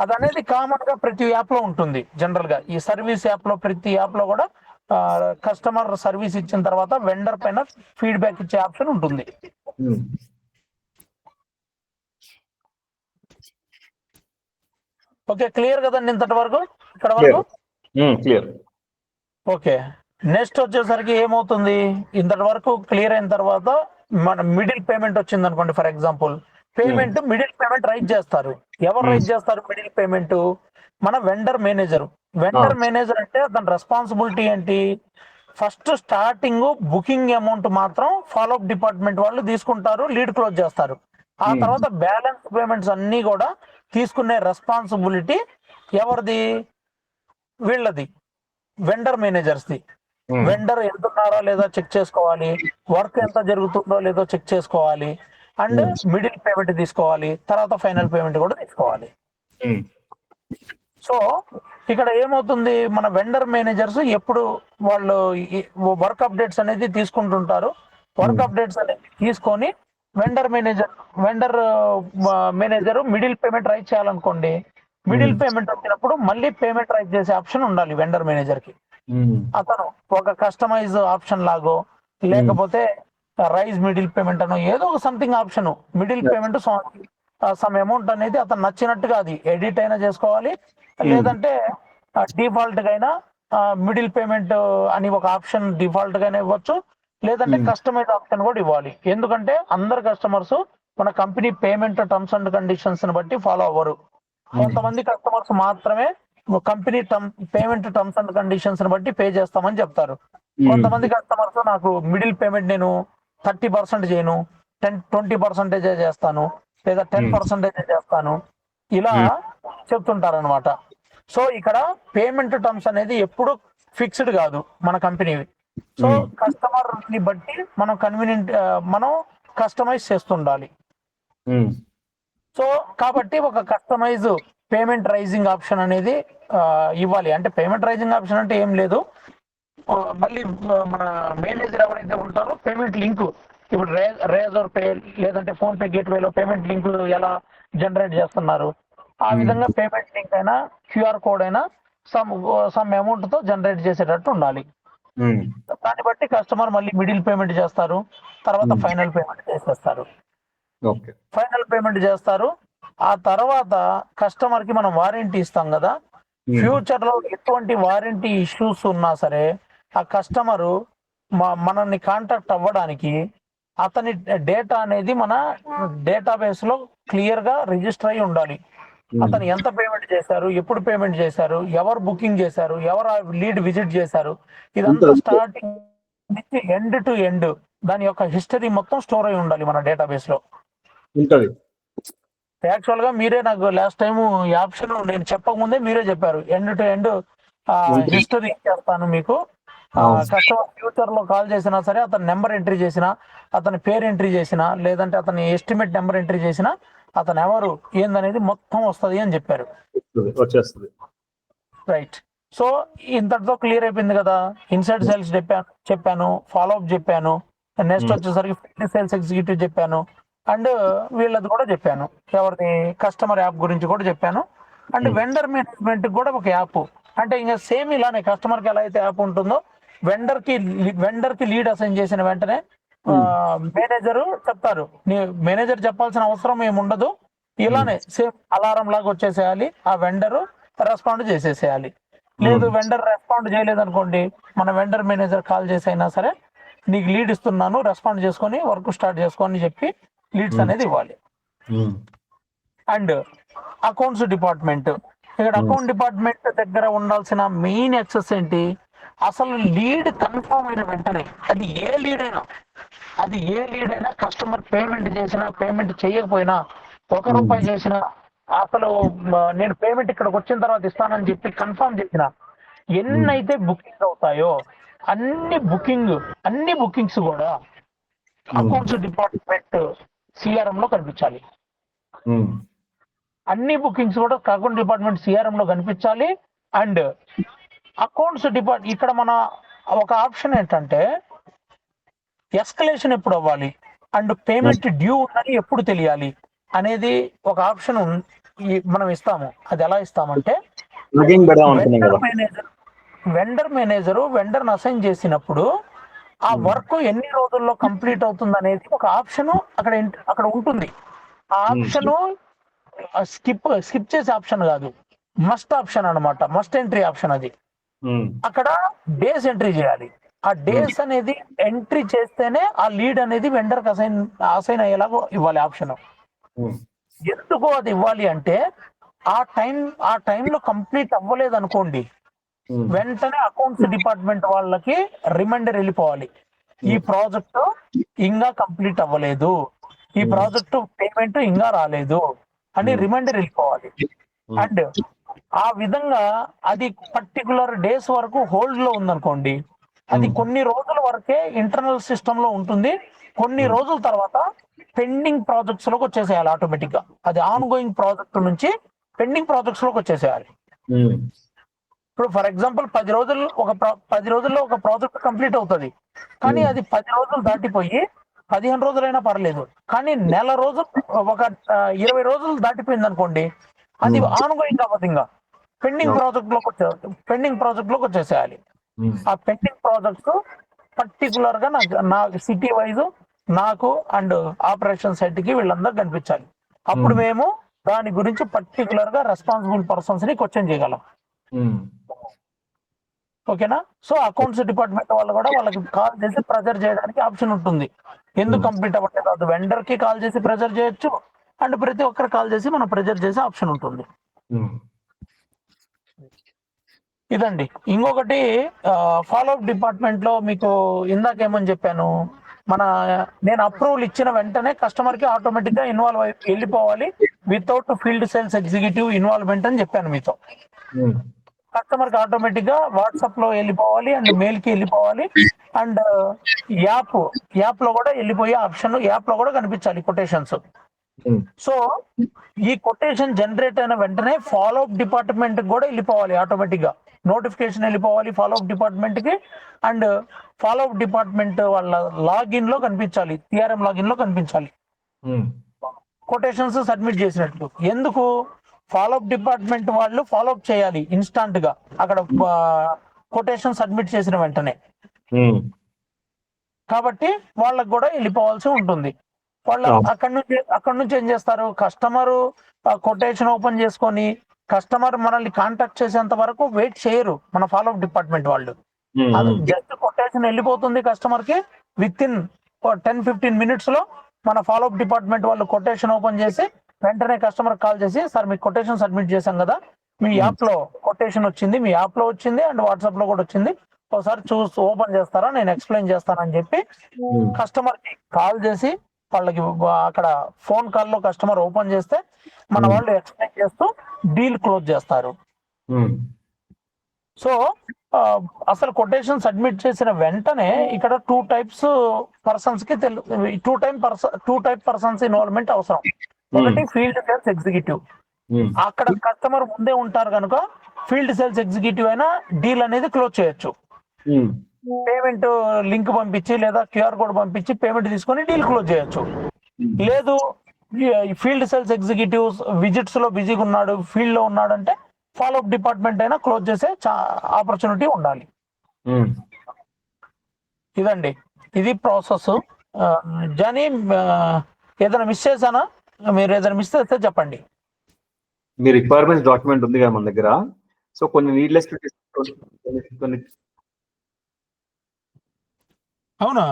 అదనేది కామన్ గా ప్రతి యాప్ లో ఉంటుంది. జనరల్ గా ఈ సర్వీస్ యాప్ లో ప్రతి యాప్ లో కూడా కస్టమర్ సర్వీస్ ఇచ్చిన తర్వాత వెండర్ పైన ఫీడ్బ్యాక్ ఇచ్చే ఆప్షన్ ఉంటుంది. ఓకే, క్లియర్ కదండి ఇంతటి వరకు, ఇక్కడ వరకు క్లియర్. ఓకే, నెక్స్ట్ వచ్చేసరికి ఏమవుతుంది, ఇంతటి వరకు క్లియర్ అయిన తర్వాత మన మిడిల్ పేమెంట్ వచ్చింది అనుకోండి. For example middle payment right చేస్తారు. ఎవరు రైట్ చేస్తారు మిడిల్ పేమెంట్? మన వెండర్ మేనేజర్. వెండర్ మేనేజర్ అంటే అతని రెస్పాన్సిబిలిటీ ఏంటి, ఫస్ట్ స్టార్టింగ్ బుకింగ్ అమౌంట్ మాత్రం ఫాలో అప్ డిపార్ట్మెంట్ వాళ్ళు తీసుకుంటారు, లీడ్ క్లోజ్ చేస్తారు. ఆ తర్వాత బ్యాలెన్స్ పేమెంట్స్ అన్ని కూడా తీసుకునే రెస్పాన్సిబిలిటీ ఎవరిది? వీళ్ళది, వెండర్ మేనేజర్స్ ది. వెండర్ ఎంతున్నారో లేదో చెక్ చేసుకోవాలి, వర్క్ ఎంత జరుగుతుందో లేదో చెక్ చేసుకోవాలి, అండ్ మిడిల్ పేమెంట్ తీసుకోవాలి, తర్వాత ఫైనల్ పేమెంట్ కూడా తీసుకోవాలి. సో ఇక్కడ ఏమవుతుంది, మన వెండర్ మేనేజర్స్ ఎప్పుడు వాళ్ళు వర్క్ అప్డేట్స్ అనేది తీసుకుంటుంటారు. వర్క్ అప్డేట్స్ అనేది తీసుకొని vendor manager middle payment write చేయాలనుకోండి, మిడిల్ పేమెంట్ వచ్చినప్పుడు మళ్ళీ పేమెంట్ రైట్ చేసే ఆప్షన్ ఉండాలి వెండర్ మేనేజర్ కి. అతను ఒక కస్టమైజ్ ఆప్షన్ లాగో లేకపోతే రైజ్ మిడిల్ పేమెంట్ అనో ఏదో ఒక something option, middle payment some amount అనేది అతను నచ్చినట్టుగా అది ఎడిట్ అయినా చేసుకోవాలి, లేదంటే డిఫాల్ట్ గా అయినా మిడిల్ పేమెంట్ అని ఒక ఆప్షన్ డిఫాల్ట్ గానే ఇవ్వచ్చు, లేదంటే కస్టమైజ్ ఆప్షన్ కూడా ఇవ్వాలి. ఎందుకంటే అందరు కస్టమర్స్ మన company payment terms and conditions ని బట్టి ఫాలో అవ్వరు. కొంతమంది కస్టమర్స్ మాత్రమే company payment terms and conditions ని బట్టి పే చేస్తామని చెప్తారు. కొంతమంది కస్టమర్స్ నాకు మిడిల్ పేమెంట్ నేను 30% చేయను, 20% చేస్తాను, లేదా 10% చేస్తాను, ఇలా చెప్తుంటారు అనమాట. సో ఇక్కడ పేమెంట్ టర్మ్స్ అనేది ఎప్పుడు ఫిక్స్డ్ కాదు మన కంపెనీవి. సో కస్టమర్ ని బట్టి మనం మనం కస్టమైజ్ చేస్తుండాలి. సో కాబట్టి ఒక కస్టమైజ్ పేమెంట్ రైజింగ్ ఆప్షన్ అనేది ఇవ్వాలి. అంటే పేమెంట్ రైజింగ్ ఆప్షన్ అంటే ఏం లేదు, మళ్ళీ మన మేనేజర్ ఎవరైతే ఉంటారో పేమెంట్ లింక్, ఇప్పుడు రేజర్ పే లేదంటే ఫోన్ పే గేట్వేలో పేమెంట్ లింక్ ఎలా జనరేట్ చేస్తున్నారు, ఆ విధంగా పేమెంట్ లింక్ అయినా క్యూఆర్ కోడ్ అయినా సమ్ అమౌంట్ తో జనరేట్ చేసేటట్టు ఉండాలి. దాన్ని బట్టి కస్టమర్ మళ్ళీ మిడిల్ పేమెంట్ చేస్తారు, తర్వాత ఫైనల్ పేమెంట్ చేసేస్తారు. ఫైనల్ పేమెంట్ చేస్తారు. ఆ తర్వాత కస్టమర్ కి మనం వారంటీ ఇస్తాం కదా, ఫ్యూచర్ లో ఎటువంటి వారంటీ ఇష్యూస్ ఉన్నా సరే ఆ కస్టమరు మనల్ని కాంటాక్ట్ అవ్వడానికి అతని డేటా అనేది మన డేటాబేస్ లో క్లియర్ గా రిజిస్టర్ అయి ఉండాలి. అతను ఎంత పేమెంట్ చేశారు, ఎప్పుడు పేమెంట్ చేశారు, ఎవరు బుకింగ్ చేశారు, ఎవరు లీడ్ విజిట్ చేశారు, ఇదంతా స్టార్టింగ్ నుంచి ఎండ్ టు ఎండ్ దాని యొక్క హిస్టరీ మొత్తం స్టోర్ అయి ఉండాలి మన డేటాబేస్ లో. ఉంటది. యాక్చువల్ గా మీరే నాకు లాస్ట్ టైం ఈ ఆప్షన్ నేను చెప్పక ముందే మీరే చెప్పారు ఎండ్ టు ఎండ్ హిస్టరీ చేస్తాను మీకు. కస్టమర్ ఫ్యూచర్ లో కాల్ చేసినా సరే అతని నెంబర్ ఎంట్రీ చేసినా, అతని పేరు ఎంట్రీ చేసినా, లేదంటే అతని ఎస్టిమేట్ నెంబర్ ఎంట్రీ చేసినా, అతను ఎవరు ఏందనేది మొత్తం వస్తుంది అని చెప్పారు. వచ్చేస్తుంది. రైట్. సో ఇంతటితో క్లియర్ అయిపోయింది కదా. ఇన్సైడ్ సేల్స్ చెప్పాను, ఫాలో అప్ చెప్పాను, నెక్స్ట్ వచ్చేసరికి ఫీల్డ్ సేల్స్ ఎగ్జిక్యూటివ్ చెప్పాను, అండ్ వీళ్ళది కూడా చెప్పాను, ఎవరిది కస్టమర్ యాప్ గురించి కూడా చెప్పాను, అండ్ వెండర్ మేనేజ్మెంట్ కూడా ఒక యాప్. అంటే ఇంకా సేమ్ ఇలానే కస్టమర్ కి ఎలా అయితే యాప్ ఉంటుందో వెండర్ కి లీడ్ అసైన్ చేసిన వెంటనే మేనేజర్ చెప్తారు. మేనేజర్ చెప్పాల్సిన అవసరం ఏమి ఉండదు, ఇలానే సేమ్ అలారం లాగా వచ్చేసేయాలి, ఆ వెండర్ రెస్పాండ్ చేసేసేయాలి. లేదు వెండర్ రెస్పాండ్ చేయలేదు అనుకోండి, మన వెండర్ మేనేజర్ కాల్ చేసి అయినా సరే నీకు లీడ్ ఇస్తున్నాను రెస్పాండ్ చేసుకొని వర్క్ స్టార్ట్ చేసుకొని చెప్పి లీడ్స్ అనేది ఇవ్వాలి. అండ్ అకౌంట్స్ డిపార్ట్మెంట్, ఇక్కడ అకౌంట్ డిపార్ట్మెంట్ దగ్గర ఉండాల్సిన మెయిన్ యాక్సెస్ ఏంటి, అసలు లీడ్ కన్ఫర్మ్ అయిన వెంటనే అది ఏ లీడ్ అయినా కస్టమర్ పేమెంట్ చేసినా పేమెంట్ చేయకపోయినా, ₹1 చేసినా, అసలు నేను పేమెంట్ ఇక్కడికి వచ్చిన తర్వాత ఇస్తానని చెప్పి కన్ఫర్మ్ చేసిన ఎన్నైతే బుకింగ్ అవుతాయో అన్ని బుకింగ్స్ కూడా అకౌంట్స్ డిపార్ట్మెంట్ సిఆర్ఎం లో కనిపించాలి. అన్ని బుకింగ్స్ కూడా అకౌంట్ డిపార్ట్మెంట్ సిఆర్ఎం లో కనిపించాలి. అండ్ అకౌంట్స్ ఇక్కడ మన ఒక ఆప్షన్ ఏంటంటే ఎస్కలేషన్ ఎప్పుడు అవ్వాలి అండ్ పేమెంట్ డ్యూ ఉందని ఎప్పుడు తెలియాలి అనేది ఒక ఆప్షన్ మనం ఇస్తాము. అది ఎలా ఇస్తామంటే వెండర్ వెండర్ అసైన్ చేసినప్పుడు ఆ వర్క్ ఎన్ని రోజుల్లో కంప్లీట్ అవుతుంది అనేది ఒక ఆప్షన్ అక్కడ ఉంటుంది. ఆ ఆప్షన్ స్కిప్ చేసే ఆప్షన్ కాదు, మస్ట్ ఆప్షన్ అన్నమాట, మస్ట్ ఎంట్రీ ఆప్షన్. అది అక్కడ డేస్ ఎంట్రీ చేయాలి. ఆ డేస్ అనేది ఎంట్రీ చేస్తేనే ఆ లీడ్ అనేది వెండర్ కి అసైన్ అయ్యేలాగా ఇవ్వాలి ఆప్షన్. ఎందుకు అది ఇవ్వాలి అంటే ఆ టైంలో కంప్లీట్ అవ్వలేదు అనుకోండి, వెంటనే అకౌంట్స్ డిపార్ట్మెంట్ వాళ్ళకి రిమైండర్ వెళ్ళిపోవాలి, ఈ ప్రాజెక్ట్ ఇంకా కంప్లీట్ అవ్వలేదు, ఈ ప్రాజెక్ట్ పేమెంట్ ఇంకా రాలేదు అని రిమైండర్ వెళ్ళిపోవాలి. అండ్ ఆ విధంగా అది పర్టికులర్ డేస్ వరకు హోల్డ్ లో ఉందనుకోండి, అది కొన్ని రోజుల వరకే ఇంటర్నల్ సిస్టమ్ లో ఉంటుంది, కొన్ని రోజుల తర్వాత పెండింగ్ ప్రాజెక్ట్స్ లోకి వచ్చేసేయాలి ఆటోమేటిక్ గా. అది ఆన్ గోయింగ్ ప్రాజెక్ట్ నుంచి పెండింగ్ ప్రాజెక్ట్స్ లోకి వచ్చేసేయాలి. ఇప్పుడు ఫర్ ఎగ్జాంపుల్ 10 రోజుల్లో ఒక ప్రాజెక్ట్ కంప్లీట్ అవుతుంది, కానీ అది 10 రోజులు దాటిపోయి 15 రోజులైనా పర్లేదు, కానీ నెల రోజులు ఒక 20 రోజులు దాటిపోయింది అనుకోండి, అది ఆన్ గోయింగ్ అవ్వదు, ఇంకా పెండింగ్ ప్రాజెక్ట్ లోకి వచ్చేసేయాలి. ఆ పెండింగ్ ప్రాజెక్ట్స్ పర్టికులర్ గా నా సిటీ వైజ్ నాకు అండ్ ఆపరేషన్ సైట్ కి వీళ్ళందరూ కనిపించాలి. అప్పుడు మేము దాని గురించి పర్టికులర్ గా రెస్పాన్సిబుల్ పర్సన్స్ ని క్వశ్చన్ చేయగలం. ఓకేనా. సో అకౌంట్స్ డిపార్ట్మెంట్ వాళ్ళు కూడా వాళ్ళకి కాల్ చేసి ప్రెజర్ చేయడానికి ఆప్షన్ ఉంటుంది. ఎందుకు కంప్లీట్ అవ్వట్లేదు అది వెండర్ కి కాల్ చేసి ప్రెజర్ చేయొచ్చు, అండ్ ప్రతి ఒక్కరు కాల్ చేసి మనం ప్రెజర్ చేసే ఆప్షన్ ఉంటుంది. ఇదండి. ఇంకొకటి ఫాలో అప్ డిపార్ట్మెంట్ లో మీకు ఇందాకేమని చెప్పాను, నేను అప్రూవల్ ఇచ్చిన వెంటనే కస్టమర్ కి ఆటోమేటిక్ గా ఇన్వాల్వ్ వెళ్ళిపోవాలి without field sales executive involvement అని చెప్పాను మీతో. కస్టమర్ కి ఆటోమేటిక్ గా వాట్సాప్ లో వెళ్ళిపోవాలి అండ్ మెయిల్ కి వెళ్ళిపోవాలి, అండ్ యాప్ లో కూడా వెళ్ళిపోయే ఆప్షన్ యాప్ లో కూడా కనిపించాలి కొటేషన్స్. సో ఈ కొటేషన్ జనరేట్ అయిన వెంటనే ఫాలో అప్ డిపార్ట్మెంట్ కూడా వెళ్ళిపోవాలి, ఆటోమేటిక్ గా నోటిఫికేషన్ వెళ్ళిపోవాలి ఫాలో అప్ డిపార్ట్మెంట్ కి, అండ్ ఫాలో అప్ డిపార్ట్మెంట్ వాళ్ళ లాగిన్ లో కనిపించాలి, సిఆర్ఎం లాగిన్ లో కనిపించాలి కొటేషన్స్ సబ్మిట్ చేసినట్టు. ఎందుకు? ఫాలో అప్ డిపార్ట్మెంట్ వాళ్ళు ఫాలో అప్ చేయాలి ఇన్స్టాంట్ గా అక్కడ కొటేషన్ సబ్మిట్ చేసిన వెంటనే, కాబట్టి వాళ్ళకు కూడా వెళ్ళిపోవాల్సి ఉంటుంది. వాళ్ళు అక్కడ నుంచి ఏం చేస్తారు, కస్టమర్ కొటేషన్ ఓపెన్ చేసుకొని కస్టమర్ మనల్ని కాంటాక్ట్ చేసేంత వరకు వెయిట్ చేయరు మన ఫాలో అప్ డిపార్ట్మెంట్ వాళ్ళు. జస్ట్ కొటేషన్ వెళ్ళిపోతుంది కస్టమర్ కి, విత్ ఇన్ 10-15 minutes లో మన ఫాలోఅప్ డిపార్ట్మెంట్ వాళ్ళు కొటేషన్ ఓపెన్ చేసి వెంటనే కస్టమర్ కాల్ చేసి, సార్ మీకు కొటేషన్ సబ్మిట్ చేశాం కదా, మీ యాప్ లో కొటేషన్ వచ్చింది, మీ యాప్ లో వచ్చింది అండ్ వాట్సాప్ లో కూడా వచ్చింది, ఒకసారి చూసి ఓపెన్ చేస్తారా, నేను ఎక్స్ప్లెయిన్ చేస్తానని చెప్పి కస్టమర్ కి కాల్ చేసి వాళ్ళకి అక్కడ ఫోన్ కాల్ లో కస్టమర్ ఓపెన్ చేస్తే మన వాళ్ళు ఎక్స్ప్లెయిన్ చేస్తూ డీల్ క్లోజ్ చేస్తారు. సో అసలు కొటేషన్ సబ్మిట్ చేసిన వెంటనే ఇక్కడ టూ టైప్ పర్సన్స్ ఇన్వాల్వ్మెంట్ అవసరం. ఒకటి ఫీల్డ్ సేల్స్ ఎగ్జిక్యూటివ్, అక్కడ కస్టమర్ ముందే ఉంటారు కనుక ఫీల్డ్ సేల్స్ ఎగ్జిక్యూటివ్ అయినా డీల్ అనేది క్లోజ్ చేయొచ్చు. పేమెంట్ లింక్ పంపించి లేదా క్యూఆర్ కోడ్ పంపించి పేమెంట్ తీసుకొని డీల్ క్లోజ్ చేయొచ్చు. లేదు ఫీల్డ్ సేల్స్ ఎగ్జిక్యూటివ్స్ విజిట్స్ లో బిజీగా ఉన్నాడు, ఫీల్డ్ లో ఉన్నాడు అంటే ఫాలోఅప్ డిపార్ట్మెంట్ అయినా క్లోజ్ చేసే ఆపర్చునిటీ ఉండాలి. ఇదండి, ఇది ప్రాసెస్. జానీ ఏదైనా మిస్ చేశానా? మీరు ఏదైనా మిస్ చేస్తే చెప్పండి. మీ రిక్వైర్మెంట్స్ డాక్యుమెంట్ ఉంది కదా మన దగ్గర, సో కొన్ని నీడ్లెస్ కొన్ని అవునా?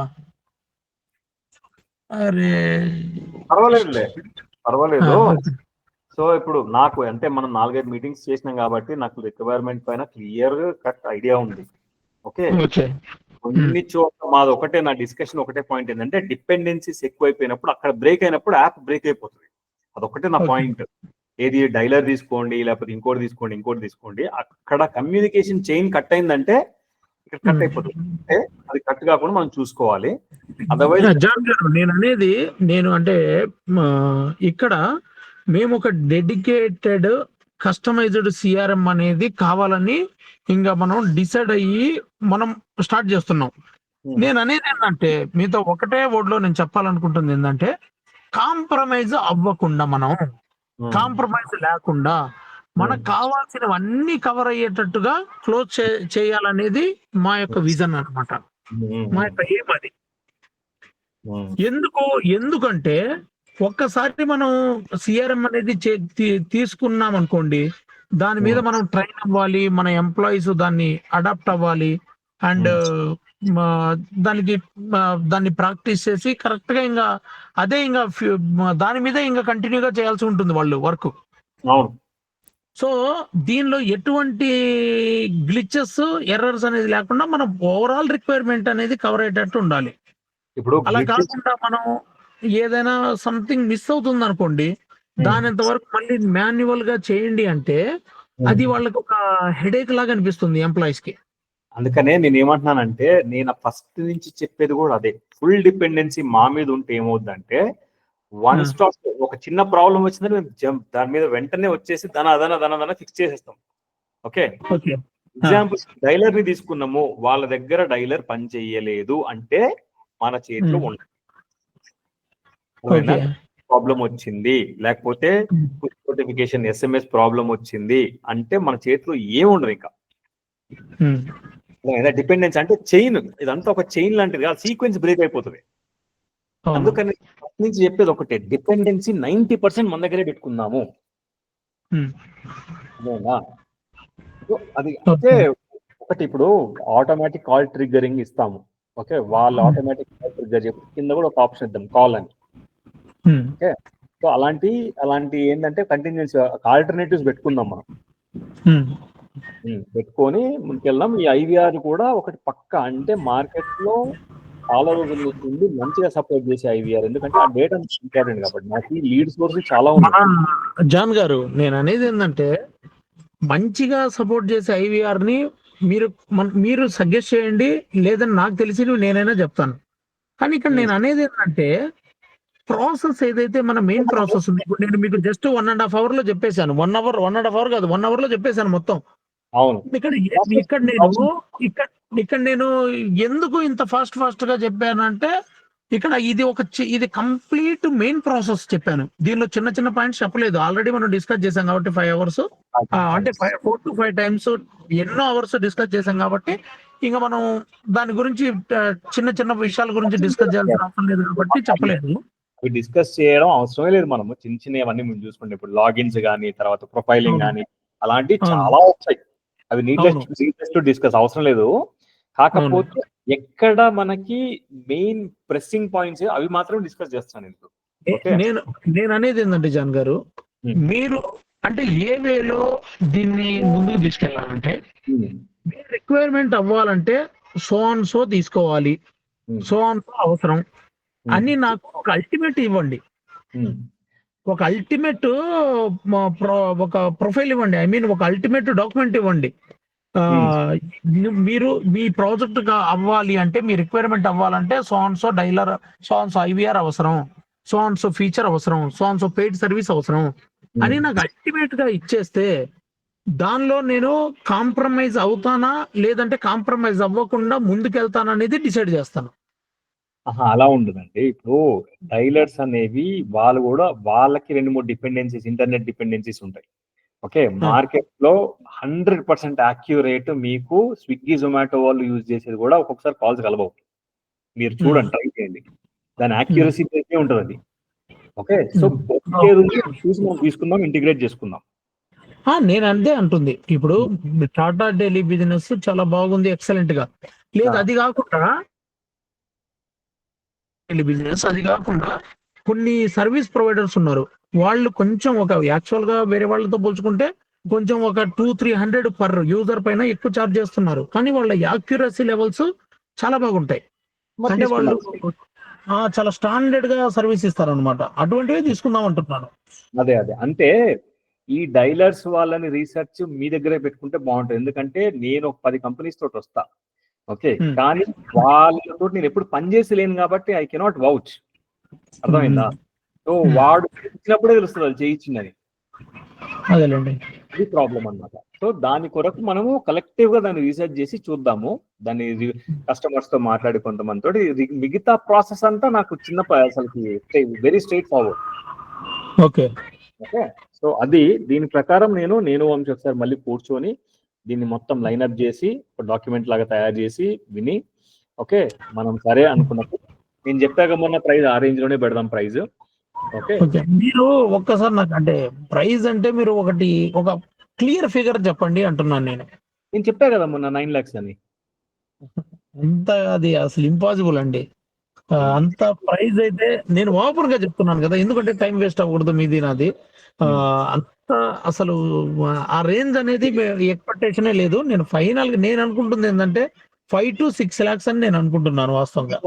అరే పర్వాలేదు. సో ఇప్పుడు నాకు అంటే మనం 4-5 మీటింగ్స్ చేసినాం కాబట్టి నాకు రిక్వైర్మెంట్ పైన క్లియర్ కట్ ఐడియా ఉంది. ఓకే, కొన్ని చోట్ల మాది ఒకటే, నా డిస్కషన్ ఒకటే పాయింట్ ఏంటంటే డిపెండెన్సీస్ ఎక్కువైపోయినప్పుడు అక్కడ బ్రేక్ అయినప్పుడు యాప్ బ్రేక్ అయిపోతుంది. అదొకటే నా పాయింట్. ఏది డైలర్ తీసుకోండి లేకపోతే ఇంకోటి తీసుకోండి, అక్కడ కమ్యూనికేషన్ చైన్ కట్ అయిందంటే ఇక్కడ కట్ అయిపోతుంది. అంటే అది కట్ కాకుండా మనం చూసుకోవాలి. అదర్వైజ్ జాన్ గారు, నేను అంటే ఇక్కడ మేము ఒక డెడికేటెడ్ కస్టమైజ్డ్ సిఆర్ఎం అనేది కావాలని ఇంకా మనం డిసైడ్ అయ్యి మనం స్టార్ట్ చేస్తున్నాం. నేను అనేది ఏంటంటే మీతో ఒకటే వర్డ్ లో నేను చెప్పాలనుకుంటుంది ఏంటంటే కాంప్రమైజ్ అవ్వకుండా, మనం కాంప్రమైజ్ లేకుండా మనకు కావాల్సినవన్నీ కవర్ అయ్యేటట్టుగా క్లోజ్ చేయాలనేది మా యొక్క విజన్ అన్నమాట, మా యొక్క ఎయిమ్ అది. ఎందుకంటే ఒక్కసారి మనం సిఆర్ఎం అనేది తీసుకున్నాం అనుకోండి, దాని మీద మనం ట్రైన్ అవ్వాలి, మన ఎంప్లాయీస్ దాన్ని అడాప్ట్ అవ్వాలి అండ్ దాన్ని ప్రాక్టీస్ చేసి కరెక్ట్ గా ఇంకా అదే ఇంకా దాని మీద ఇంకా కంటిన్యూగా చేయాల్సి ఉంటుంది వాళ్ళు వర్క్. సో దీనిలో ఎటువంటి గ్లిచెస్ ఎర్రర్స్ అనేది లేకుండా మనం ఓవరాల్ రిక్వైర్మెంట్ అనేది కవర్ అయ్యేటట్టు ఉండాలి. ఇప్పుడు అలా కాకుండా మనం ఏదైనా సంథింగ్ మిస్ అవుతుంది అనుకోండి, దాని వరకు మళ్ళీ మాన్యువల్ గా చేయండి అంటే అది వాళ్ళకి ఒక హెడేక్ లాగా అనిపిస్తుంది ఎంప్లాయీస్ కి. అందుకనే నేను ఏమంటున్నానంటే, నేను ఫస్ట్ నుంచి చెప్పేది కూడా అదే, ఫుల్ డిపెండెన్సీ మా మీద ఉంటే ఏమవుద్దంటే వన్ స్టాప్, ఒక చిన్న ప్రాబ్లం వచ్చిందని మేము దాని మీద వెంటనే వచ్చేసి దన ఫిక్స్ చేసేస్తాం. ఓకే, ఎగ్జాంపుల్ డైలర్ ని తీసుకున్నాము, వాళ్ళ దగ్గర డైలర్ పని చెయ్యలేదు అంటే మన చేతిలో ఉండదు. ప్రాబ్లం వచ్చింది లేకపోతే నోటిఫికేషన్ SMS ప్రాబ్లం వచ్చింది అంటే మన చేతిలో ఏముండదు ఇంకా. డిపెండెన్స్ అంటే చైన్, ఇదంతా ఒక చైన్ లాంటిది, సీక్వెన్స్ బ్రేక్ అయిపోతుంది. అందుకని ఫస్ట్ నుంచి చెప్పేది ఒకటే, డిపెండెన్సీ 90% మన దగ్గరే పెట్టుకుందాము. అది అంటే ఒకటి, ఇప్పుడు ఆటోమేటిక్ కాల్ ట్రిగ్గరింగ్ ఇస్తాము. ఓకే, వాళ్ళు ఆటోమేటిక్ కాల్ ట్రిగ్గర్ చెప్పి కింద కూడా ఒక ఆప్షన్ ఇద్దాం, కాల్ అని. ఓకే, సో అలాంటి ఏంటంటే కంటిన్యూస్ ఆల్టర్నేటివ్స్ పెట్టుకుందాం మనం. పెట్టుకొని ముందుకెళ్దాం. ఈ IVR కూడా ఒకటి పక్క, అంటే మార్కెట్ లో చాలా రోజుల నుంచి మంచిగా సపోర్ట్ చేసే IVR, ఎందుకంటే ఆ డేటా ఇంపార్టెంట్ కాబట్టి. నాకు లీడ్ సోర్స్ చాలా ఉంది. జాన్ గారు, నేను అనేది ఏంటంటే మంచిగా సపోర్ట్ చేసే IVR ని మీరు సజెస్ట్ చేయండి, లేదని నాకు తెలిసి నేనైనా చెప్తాను. కానీ ఇక్కడ నేను అనేది ఏంటంటే ప్రాసెస్ ఏదైతే మన మెయిన్ ప్రాసెస్ ఉంది, ఇప్పుడు నేను మీకు జస్ట్ 1.5 hour లో చెప్పేశాను. 1.5 hour కాదు, 1 hour లో చెప్పేశాను మొత్తం. అవును, ఇక్కడ నేను ఎందుకు ఇంత ఫాస్ట్ గా చెప్పానంటే ఇక్కడ ఇది కంప్లీట్ మెయిన్ ప్రాసెస్ చెప్పాను. దీనిలో చిన్న పాయింట్స్ చెప్పలేదు. ఆల్రెడీ మనం డిస్కస్ చేసాం కాబట్టి 5 hours, అంటే 4 to 5 times ఎన్నో అవర్స్ డిస్కస్ చేసాం కాబట్టి ఇంకా మనం దాని గురించి చిన్న విషయాల గురించి డిస్కస్ చేయాల్సిన అవసరం లేదు కాబట్టి చెప్పలేదు. డిస్కస్ చేయడం అవసరమే లేదు. మనము చిన్నవన్నీ మేము చూసుకుంటే, ఇప్పుడు లాగిన్స్ కానీ, తర్వాత ప్రొఫైలింగ్ కానీ, అలాంటివి చాలా వచ్చాయి. అవి నీడ్లెస్ టు డిస్కస్ అవసరం లేదు. కాకపోతే ఎక్కడ మనకి మెయిన్ ప్రెస్సింగ్ పాయింట్స్ అవి మాత్రం డిస్కస్ చేస్తాను నేను. ఓకే నేను నేను అనేది ఏంటంటే జాన్ గారు, Hmm. మీరు అంటే ఏ వేలో దీన్ని ముందుకు తీసుకెళ్ళాలంటే, Hmm. మీ రిక్వైర్మెంట్ అవ్వాలంటే సో తీసుకోవాలి, Hmm. సో అవసరం Hmm. అని నాకు ఒక అల్టిమేట్ ఇవ్వండి. Hmm. ఒక అల్టిమేట్ ఒక ప్రొఫైల్ ఇవ్వండి, ఐ మీన్ ఒక అల్టిమేట్ డాక్యుమెంట్ ఇవ్వండి. మీరు మీ ప్రాజెక్ట్ అవ్వాలి అంటే, మీ రిక్వైర్మెంట్ అవ్వాలంటే సో డైలర్, సో ఐవీఆర్ అవసరం, సో ఫీచర్ అవసరం, సో పెయిడ్ సర్వీస్ అవసరం అని నాకు అల్టిమేట్ గా ఇచ్చేస్తే, దానిలో నేను కాంప్రమైజ్ అవుతానా లేదంటే కాంప్రమైజ్ అవ్వకుండా ముందుకెళ్తానా అనేది డిసైడ్ చేస్తాను. అలా ఉండదండి. ఇప్పుడు డైలర్స్ అనేవి వాళ్ళు కూడా వాళ్ళకి 2-3 డిపెండెన్సీస్, ఇంటర్నెట్ డిపెండెన్సీస్ ఉంటాయి. ఓకే, మార్కెట్ లో 100% యాక్యురేట్ మీకు స్విగ్గీ జొమాటో వాళ్ళు యూజ్ చేసేది కూడా ఒక్కొక్కసారి కాల్స్ కలవవు. మీరు చూడండి, ట్రై చేయండి, దాని యాక్యురసీ ఉంటుంది అది. ఓకే, సో చూసి మనం తీసుకుందాం, ఇంటిగ్రేట్ చేసుకుందాం. నేను అంతే అంటుంది. ఇప్పుడు టాటా డైలీ బిజినెస్ చాలా బాగుంది, ఎక్సలెంట్ గా లేదు. అది కాకుండా బిజినెస్, అది కాకుండా కొన్ని సర్వీస్ ప్రొవైడర్స్ ఉన్నారు, వాళ్ళు కొంచెం ఒక యాక్చువల్ గా వేరే వాళ్ళతో పోల్చుకుంటే కొంచెం ఒక 200-300 పర్ యూజర్ పైన ఎక్కువ చార్జ్ చేస్తున్నారు, కానీ వాళ్ళ యాక్యురసీ లెవెల్స్ చాలా బాగుంటాయి. అంటే వాళ్ళు చాలా స్టాండర్డ్ గా సర్వీస్ ఇస్తారు అనమాట. అటువంటివి తీసుకుందాం అంటున్నాను. అదే అంటే ఈ డైలర్స్ వాళ్ళని రీసెర్చ్ మీ దగ్గరే పెట్టుకుంటే బాగుంటుంది. ఎందుకంటే నేను ఒక 10 కంపెనీస్ తోటి వస్తా. ఓకే, కానీ వాళ్ళతో నేను ఎప్పుడు పనిచేసి లేను కాబట్టి ఐ కెనాట్ వౌచ్. అర్థమైందా? సో వాడు ఇచ్చినప్పుడే తెలుస్తుంది అది చేయించిందని. అదేలేండి, ఇది ప్రాబ్లం అన్నమాట. సో దాని కొరకు మనము కలెక్టివ్ గా దాన్ని రీసెర్చ్ చేసి చూద్దాము, దాన్ని కస్టమర్స్ తో మాట్లాడి కొంతమంది తోటి. మిగతా ప్రాసెస్ అంతా నాకు అసలుకి very straight forward. Okay okay, so అది దీని ప్రకారం నేను వంశీ ఒకసారి మళ్ళీ కూర్చొని దీన్ని మొత్తం లైన్అప్ చేసి ఒక డాక్యుమెంట్ లాగా తయారు చేసి విని, ఓకే మనం సరే అనుకున్నప్పుడు నేను చెప్పాక మొన్న ప్రైజ్ ఆ రేంజ్ లోనే పెడదాం ప్రైజ్. ఓకే, మీరు ఒక్కసారి నాకు అంటే ప్రైస్ అంటే మీరు ఒక క్లియర్ ఫిగర్ చెప్పండి అంటున్నాను. నేను చెప్పా కదా మొన్న 9 lakhs అని. అంత అది అసలు ఇంపాసిబుల్ అండి. అంత ప్రైస్ అయితే నేను ఓపెన్ గా చెప్తున్నాను కదా, ఎందుకంటే టైం వేస్ట్ అవ్వకూడదు మీది నాది. అంత అసలు ఆ రేంజ్ అనేది ఎక్స్పెక్టేషన్ లేదు. నేను ఫైనల్ గా నేను అనుకుంటుంది ఏంటంటే 5 to 6 lakhs అని నేను అనుకుంటున్నాను వాస్తవంగా.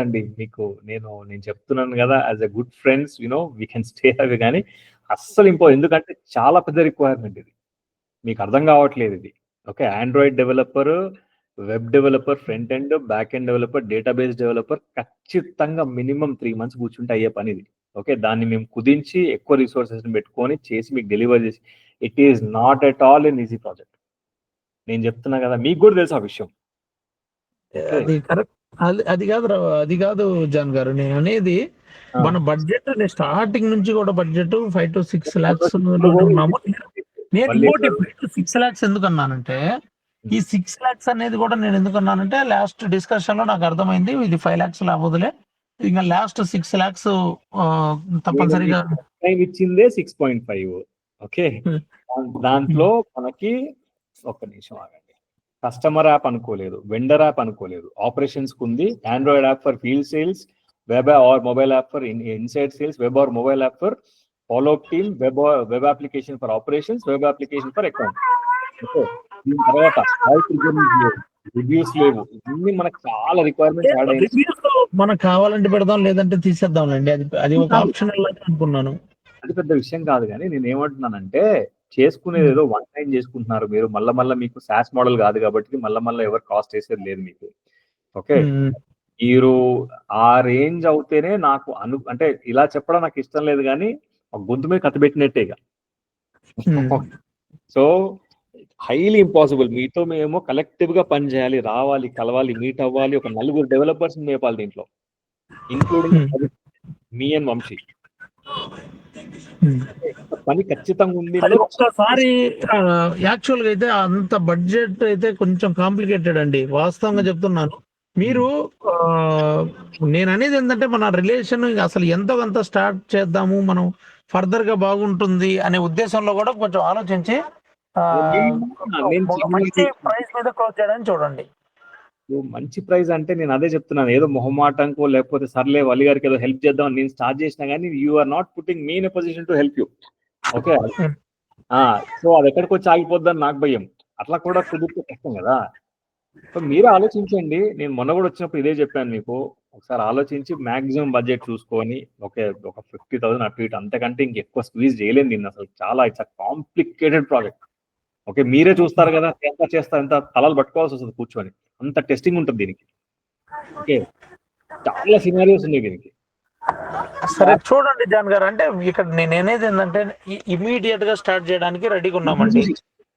అండి మీకు నేను చెప్తున్నాను కదా, as a good friends we can stay అవి, కానీ అస్సలు ఎందుకంటే చాలా పెద్ద రిక్వైర్మెంట్ ఇది, మీకు అర్థం కావట్లేదు ఇది. Okay, Android developer, web developer, front end, back end developer, database developer, ఖచ్చితంగా మినిమం 3 months కూర్చుంటే అయ్యే పని ఇది. ఓకే, దాన్ని మేము కుదించి ఎక్కువ రిసోర్సెస్ పెట్టుకొని చేసి మీకు డెలివర్ చేసి, it is not at all an easy project. నేను చెప్తున్నా కదా, మీకు కూడా తెలుసు ఆ విషయం. అది కరెక్ట్, అది కాదు జాన్ గారు, నేను అనేది మన బడ్జెట్ స్టార్టింగ్ నుంచి కూడా బడ్జెట్ 5 to 6 lakhs ఉన్నాము. నేను ఇంకోటి 5 to 6 lakhs ఎందుకు అన్నానంటే, ఈ 6 lakhs అనేది కూడా నేను ఎందుకు అన్నానంటే, లాస్ట్ డిస్కషన్ లో నాకు అర్థమైంది ఇది 5 lakhs అవ్వదులే, ఇంకా లాస్ట్ 6 lakhs తప్పనిసరిగా ఇచ్చిందే 6.5. ఓకే, దాంట్లో మనకి ఒక్క నిమిషం ఆగండి. కస్టమర్ యాప్ అనుకోలేదు, వెండర్ యాప్ అనుకోలేదు, ఆపరేషన్స్ ఉంది, Android app for field sales, web or mobile app for inside sales, web or mobile app for follow up team, web application for operations, web application for account. Okay, దీని తర్వాత reviews లేవు, ఇన్ని మనకు చాలా requirements add అయ్యాయి. మనకు కావాలంటే పెడదాం, లేదంటే తీసేద్దాంలేండి, అది ఒక ఆప్షన్ అనుకున్నాను. అది పెద్ద విషయం కాదు, కానీ నేను ఏమంటున్నానంటే, చేసుకునేది ఏదో వన్ టైం చేసుకుంటున్నారు మీరు, మళ్ళా మీకు సాస్ మోడల్ కాదు కాబట్టి మళ్ళా ఎవరు కాస్ట్ చేసేది లేదు మీకు. ఓకే, మీరు ఆ రేంజ్ అవుతేనే నాకు అంటే ఇలా చెప్పడం నాకు ఇష్టం లేదు, కానీ ఒక గొంతు మీద కత్తిపెట్టినట్టే ఇక. So highly impossible. మీతో మేము కలెక్టివ్ గా పని చేయాలి, రావాలి, కలవాలి, మీట్ అవ్వాలి, ఒక 4 డెవలపర్స్ మేపాలి దీంట్లో, ఇంక్లూడింగ్ మీ అండ్ వంశీ. పని ఖచ్చితంగా ఉంది. ఒక్కసారి యాక్చువల్ గా అయితే అంత బడ్జెట్ అయితే కొంచెం కాంప్లికేటెడ్ అండి, వాస్తవంగా చెప్తున్నాను. మీరు నేను అనేది ఏంటంటే, మన రిలేషన్ అసలు ఎంతో కొంత స్టార్ట్ చేద్దాము, మనం ఫర్దర్ గా బాగుంటుంది అనే ఉద్దేశంలో కూడా కొంచెం ఆలోచించి మంచి ప్రైస్ మీద క్లోజ్ చేయడానికి చూడండి. మంచి ప్రైస్ అంటే నేను అదే చెప్తున్నాను, ఏదో మొహమాటంకో లేకపోతే సర్లే వల్లి గారికి ఏదో హెల్ప్ చేద్దాం నేను స్టార్ట్ చేసినా కానీ you are not putting me in position to help you. Okay, so అది ఎక్కడికి వచ్చి ఆగిపోద్దని నాకు భయం. అట్లా కూడా కుదిరితే కష్టం కదా. సో మీరే ఆలోచించండి. నేను మొన్న కూడా వచ్చినప్పుడు ఇదే చెప్పాను మీకు, ఒకసారి ఆలోచించి మాక్సిమం బడ్జెట్ చూసుకొని ఓకే ఒక 50,000 అటు ఇటు, అంతకంటే ఇంకెక్కువ స్క్వీజ్ చేయలేను దీన్ని అసలు. చాలా it's a complicated project. Okay, మీరే చూస్తారు కదా ఎంత చేస్తారు, ఎంత తలలు పట్టుకోవాల్సి వస్తుంది కూర్చొని, అంత టెస్టింగ్ ఉంటుంది దీనికి. ఓకే, చాలా సినారియోస్ ఉన్నాయి దీనికి. సరే చూడండి జాన్ గారు, అంటే ఇక్కడ నేను అనేది ఏంటంటే ఇమీడియట్ గా స్టార్ట్ చేయడానికి రెడీగా ఉన్నామండి.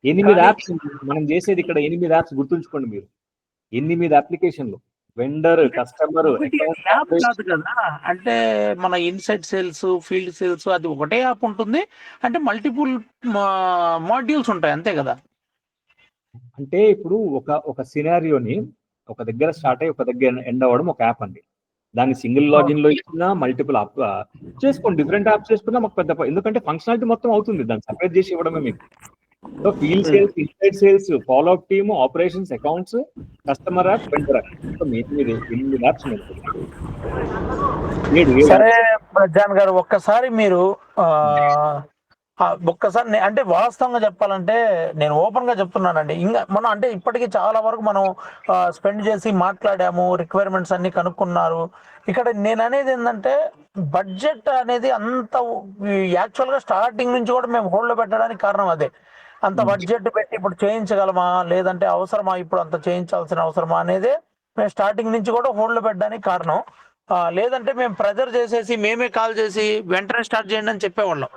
8 యాప్స్ మనం చేసేది ఇక్కడ, 8 యాప్స్ గుర్తుంచుకోండి మీరు, 8 అప్లికేషన్లు, వెండర్, కస్టమర్, యాప్ కాదు కదా, అంటే మన ఇన్సైడ్ సేల్స్, ఫీల్డ్ సేల్స్ అది ఒకటే యాప్ ఉంటుంది, అంటే మల్టిపుల్ మాడ్యూల్స్ ఉంటాయి అంతే కదా. అంటే ఇప్పుడు ఒక సినారియోని ఒక దగ్గర స్టార్ట్ అయ్యి ఒక దగ్గర ఎండ్ అవ్వడం ఒక యాప్ అండి. దాన్ని సింగిల్ లాగిన్ లో ఇచ్చినా మల్టిపుల్ యాప్ చేసుకోండి, డిఫరెంట్ యాప్స్ చేసుకున్నా మాకు పెద్ద, ఎందుకంటే ఫంక్షనాలిటీ మొత్తం అవుతుంది, దాన్ని సపరేట్ చేసి ఇవ్వడమే మీకు. So field sales, inside sales, follow up team, operations, accounts, customer app, vendor app, so మీరు 8 యాప్స్ ఉన్నాయి. సరే జాన్ గారు, ఒక్కసారి మీరు ఒక్కసారి అంటే వాస్తవంగా చెప్పాలంటే నేను ఓపెన్ గా చెప్తున్నానండి, ఇంకా మనం అంటే ఇప్పటికీ చాలా వరకు మనం స్పెండ్ చేసి మాట్లాడాము, రిక్వైర్మెంట్స్ అన్ని కనుక్కున్నారు. ఇక్కడ నేను అనేది ఏంటంటే బడ్జెట్ అనేది అంత యాక్చువల్ గా స్టార్టింగ్ నుంచి కూడా మేము హోల్డ్ లో పెట్టడానికి కారణం అదే. అంత బడ్జెట్ పెట్టి ఇప్పుడు చేయించగలమా, లేదంటే అవసరమా, ఇప్పుడు అంత చేయించాల్సిన అవసరమా అనేది మేము స్టార్టింగ్ నుంచి కూడా హోల్డ్ లో పెట్టడానికి కారణం. లేదంటే మేము ప్రెజర్ చేసేసి మేమే కాల్ చేసి వెంటనే స్టార్ట్ చేయండి అని చెప్పేవాళ్ళం.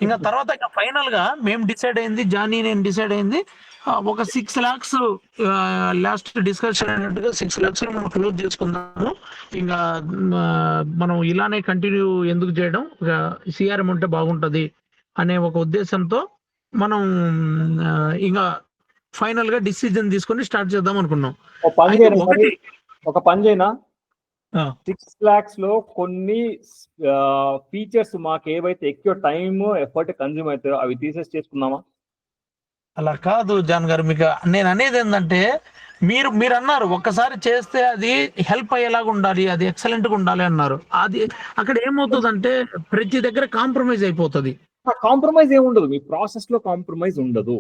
ఇంకా తర్వాత ఇంకా ఫైనల్ గా మేము డిసైడ్ అయింది, జానీ నేను డిసైడ్ అయింది, ఒక 6 lakhs లాస్ట్ డిస్కషన్ అయినట్టుగా 6 lakhs మనం క్లోజ్ చేసుకుందాము. ఇంకా మనం ఇలానే కంటిన్యూ ఎందుకు చేయడం, సిఆర్ఎం ఉంటే బాగుంటది అనే ఒక ఉద్దేశంతో మనం ఇంకా ఫైనల్ గా డిసిజన్ తీసుకొని స్టార్ట్ చేద్దాం అనుకున్నాం. ఒక పని చేయనా, 6 lakhs లో కొన్ని ఫీచర్స్ మాకు ఏవైతే ఎక్కువ టైం ఎఫర్ట్ కన్జ్యూమ్ అవుతాయో అవి తీసేసి చేసుకుందామా? అలా కాదు జాన్ గారు, మీకు నేను అనేది ఏంటంటే మీరు అన్నారు ఒక్కసారి చేస్తే అది హెల్ప్ అయ్యేలాగా ఉండాలి, అది ఎక్సలెంట్ గా ఉండాలి అన్నారు. అది అక్కడ ఏమవుతుందంటే ప్రతి దగ్గర కాంప్రమైజ్ అయిపోతుంది. కాంప్రమైజ్ ఏముండదు, మీ ప్రాసెస్ లో కాంప్రమైజ్ ఉండదు.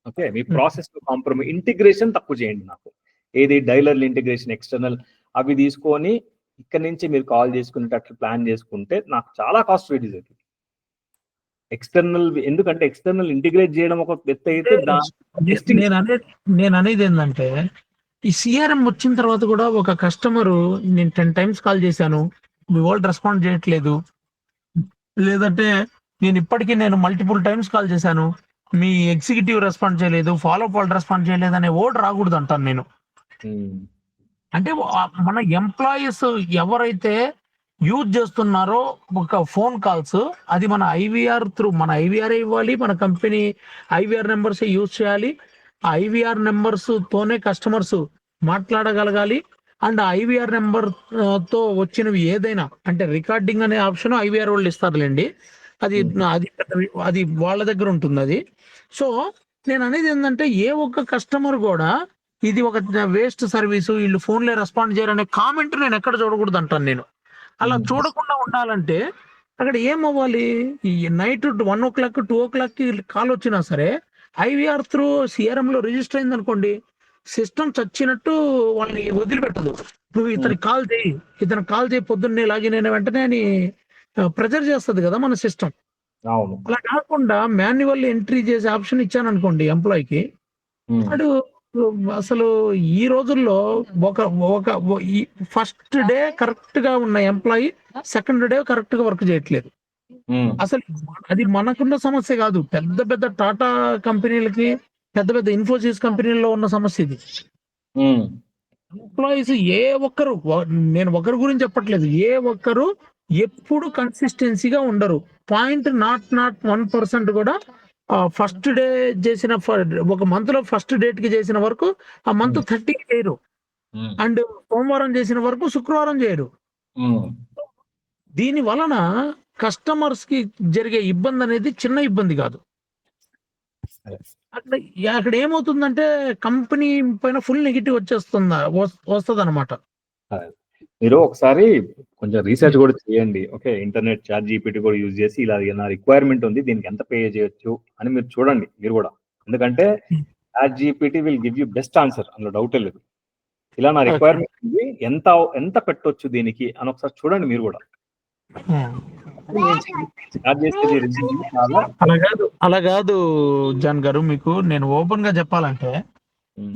ఓకే, మీ ప్రాసెస్ లో కాంప్రమైజ్, ఇంటిగ్రేషన్ తక్కువ చేయండి. నాకు ఏది డైలర్లు ఇంటిగ్రేషన్, ఎక్స్టర్నల్ అవి తీసుకొని ఇక్కడ నుంచి మీరు కాల్ చేసుకునేటట్లు ప్లాన్ చేసుకుంటే నాకు చాలా కాస్ట్ రిడ్యూస్ అవుతుంది. ఎక్స్టర్నల్, ఎందుకంటే ఎక్స్టర్నల్ ఇంటిగ్రేట్ చేయడం ఒక ఎత్తు అయితే నేను అనేది ఏంటంటే ఈ సిఆర్ఎం వచ్చిన తర్వాత కూడా ఒక కస్టమరు నేను 10 times కాల్ చేశాను, మీ వాళ్ళు రెస్పాండ్ చేయట్లేదు, లేదంటే నేను మల్టిపుల్ టైమ్స్ కాల్ చేశాను, మీ ఎగ్జిక్యూటివ్ రెస్పాండ్ చేయలేదు, ఫాలో అప్ వాళ్ళు రెస్పాండ్ చేయలేదు అనే ఓడ్ రాకూడదు అంటాను నేను. అంటే మన ఎంప్లాయీస్ ఎవరైతే యూజ్ చేస్తున్నారో ఒక ఫోన్ కాల్స్, అది మన ఐవీఆర్ త్రూ, మన ఐవీఆర్ ఇవ్వాలి, మన కంపెనీ ఐవీఆర్ నెంబర్స్ యూజ్ చేయాలి. ఆ ఐవీఆర్ నెంబర్స్ తోనే కస్టమర్స్ మాట్లాడగలగాలి. అండ్ ఐవీఆర్ నెంబర్ తో వచ్చినవి ఏదైనా అంటే రికార్డింగ్ అనే ఆప్షన్ ఐవీఆర్ వాళ్ళు ఇస్తారులేండి, అది అది వాళ్ళ దగ్గర ఉంటుంది అది. సో నేను అనేది ఏంటంటే ఏ ఒక్క కస్టమర్ కూడా ఇది ఒక వేస్ట్ సర్వీసు, వీళ్ళు ఫోన్లే రెస్పాండ్ చేయరనే కామెంట్ నేను ఎక్కడ చూడకూడదు అంటాను నేను. అలా చూడకుండా ఉండాలంటే అక్కడ ఏమవ్వాలి, ఈ నైట్ 1 o'clock 2 o'clock కాల్ వచ్చినా సరే ఐవీఆర్ త్రూ సిఆర్ఎం లో రిజిస్టర్ అయింది అనుకోండి, సిస్టమ్ చచ్చినట్టు వాళ్ళని వదిలిపెట్టదు. నువ్వు ఇతనికి కాల్ చేయి పొద్దున్నే లాగిన్ అయిన వెంటనే అని ప్రెజర్ చేస్తుంది కదా మన సిస్టమ్. అలా కాకుండా మాన్యువల్ ఎంట్రీ చేసే ఆప్షన్ ఇచ్చాను అనుకోండి ఎంప్లాయీకి, అడు అసలు ఈ రోజుల్లో ఒక ఫస్ట్ డే కరెక్ట్ గా ఉన్న ఎంప్లాయీ సెకండ్ డే కరెక్ట్ గా వర్క్ చేయట్లేదు. అసలు అది మనకున్న సమస్య కాదు, పెద్ద పెద్ద టాటా కంపెనీలకి, పెద్ద పెద్ద ఇన్ఫోసిస్ కంపెనీల్లో ఉన్న సమస్య ఇది. ఎంప్లాయీస్ ఏ ఒక్కరు, నేను ఒకరి గురించి చెప్పట్లేదు, ఏ ఒక్కరు ఎప్పుడు కన్సిస్టెన్సీగా ఉండరు. 0.01% కూడా ఫస్ట్ డే చేసిన ఒక మంత్ లో ఫస్ట్ డేట్ కి చేసిన వరకు ఆ మంత్ 30కి చేయరు, అండ్ సోమవారం చేసిన వరకు శుక్రవారం చేయరు. దీని వలన కస్టమర్స్ కి జరిగే ఇబ్బంది అనేది చిన్న ఇబ్బంది కాదు. అక్కడ అక్కడ ఏమవుతుందంటే కంపెనీ పైన ఫుల్ నెగిటివ్ వస్తుంది అనమాట. మీరు ఒకసారి కొంచెం రీసెర్చ్ కూడా చేయండి. ఓకే. ఇంటర్నెట్ చాట్ జీపీటీ కూడా యూజ్ చేసి ఇలా నా రిక్వైర్మెంట్ ఉంది. దీనికి ఎంత పే చేయొచ్చు అని మీరు చూడండి మీరు కూడా. ఎందుకంటే ChatGPT will give you best answer. అందులో డౌటే లేదు. ఇలా నా రిక్వైర్మెంట్ ఉంది. ఎంత ఎంత పెట్టొచ్చు దీనికి అని ఒకసారి చూడండి మీరు కూడా. చార్జ్ చేసేది resume చాలా అలా కాదు జాన్ గారు, మీకు నేను ఓపెన్ గా చెప్పాలంటే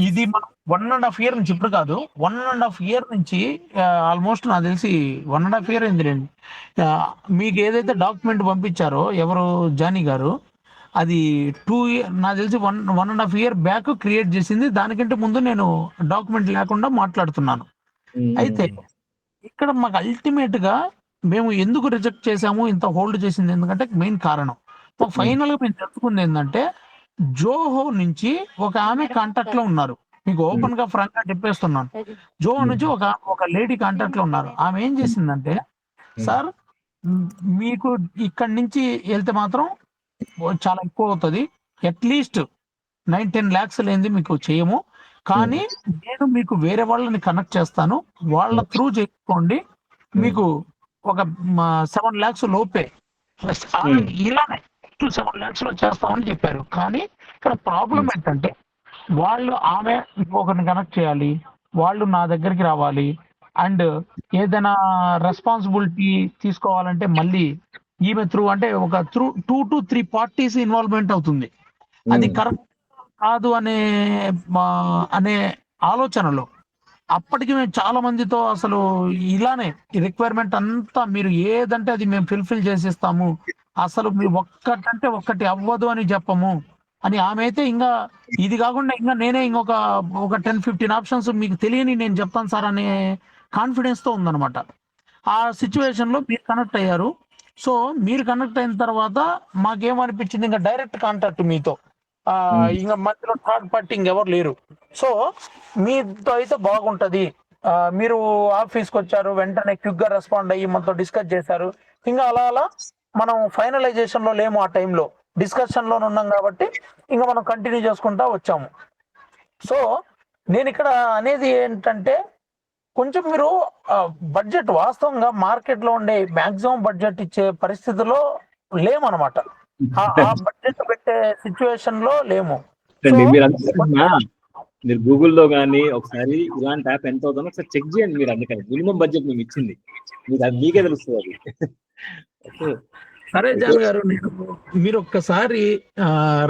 ఇది మనం 1.5 year నుంచి, ఇప్పుడు కాదు 1.5 year నుంచి ఆల్మోస్ట్ నాకు తెలిసి 1.5 year అయింది రండి. మీకు ఏదైతే డాక్యుమెంట్ పంపించారో ఎవరు జానీ గారు, అది 2 year నాకు తెలిసి 1.5 year బ్యాక్ క్రియేట్ చేసింది. దానికంటే ముందు నేను డాక్యుమెంట్ లేకుండా మాట్లాడుతున్నాను. అయితే ఇక్కడ మాకు అల్టిమేట్ గా మేము ఎందుకు రిజెక్ట్ చేసాము, ఇంత హోల్డ్ చేసింది ఎందుకంటే మెయిన్ కారణం మాకు ఫైనల్ గా మేము తెలుసుకుంది ఏంటంటే, జోహో నుంచి ఒక ఆమె కాంటాక్ట్ లో ఉన్నారు. మీకు ఓపెన్ గా ఫ్రాంక్ గా చెప్పేస్తున్నాను. జోహో నుంచి ఒక లేడీ కాంటాక్ట్ లో ఉన్నారు. ఆమె ఏం చేసిందంటే, సార్ మీకు ఇక్కడి నుంచి వెళ్తే మాత్రం చాలా ఎక్కువ అవుతుంది, అట్లీస్ట్ 9-10 lakhs లేనిది మీకు చేయము, కానీ నేను మీకు వేరే వాళ్ళని కనెక్ట్ చేస్తాను, వాళ్ళ త్రూ చేసుకోండి, మీకు ఒక 7 lakhs లోపే ఇలానే 7 lakhs లో చేస్తామని చెప్పారు. కానీ ఇక్కడ ప్రాబ్లం ఏంటంటే, వాళ్ళు ఆమె ఇంకొకరిని కనెక్ట్ చేయాలి, వాళ్ళు నా దగ్గరికి రావాలి, అండ్ ఏదైనా రెస్పాన్సిబిలిటీ తీసుకోవాలంటే మళ్ళీ ఈమె త్రూ అంటే ఒక 2 to 3 parties ఇన్వాల్వ్మెంట్ అవుతుంది. అది కరెక్ట్ కాదు అనే ఆలోచనలో అప్పటికి మేము చాలా మందితో అసలు ఇలానే రిక్వైర్మెంట్ అంతా మీరు ఏదంటే అది మేము ఫిల్ఫిల్ చేసిస్తాము, అసలు మీరు ఒక్కటంటే ఒక్కటి అవ్వదు అని చెప్పము అని ఆమె అయితే, ఇంకా ఇది కాకుండా ఇంకా నేనే ఇంకొక 10-15 ఆప్షన్స్ మీకు తెలియని నేను చెప్తాను సార్ అనే కాన్ఫిడెన్స్ తో ఉందన్నమాట. ఆ సిచ్యువేషన్ లో మీరు కనెక్ట్ అయ్యారు. సో మీరు కనెక్ట్ అయిన తర్వాత మాకేమనిపించింది, ఇంకా డైరెక్ట్ కాంటాక్ట్ మీతో, ఇంకా మధ్యలో థర్డ్ పార్టీ ఇంకెవరు లేరు. సో మీతో అయితే బాగుంటది. మీరు ఆఫీస్కి వచ్చారు, వెంటనే క్విక్ గా రెస్పాండ్ అయ్యి మనతో డిస్కస్ చేశారు. ఇంకా అలా అలా మనం ఫైనలైజేషన్ లో లేము, ఆ టైంలో డిస్కషన్ లో ఉన్నాం కాబట్టి ఇంకా మనం కంటిన్యూ చేసుకుంటా వచ్చాము. సో నేను ఇక్కడ అనేది ఏంటంటే, కొంచెం మీరు బడ్జెట్ వాస్తవంగా మార్కెట్ లో ఉండే మాక్సిమం బడ్జెట్ ఇచ్చే పరిస్థితిలో లేమన్నమాట. ఆ బడ్జెట్ పెట్టే సిచ్యువేషన్ లో లేము. మీరు గూగుల్లో కానీ ఒకసారి ఇలాంటి యాప్ ఎంత అవుతుందో ఒకసారి చెక్ చేయండి. మీరు అందుకని మినిమం బడ్జెట్ మేము ఇచ్చింది, మీకు అది మీకే తెలుస్తుంది అది. సరే జాన్ గారు, మీరు ఒక్కసారి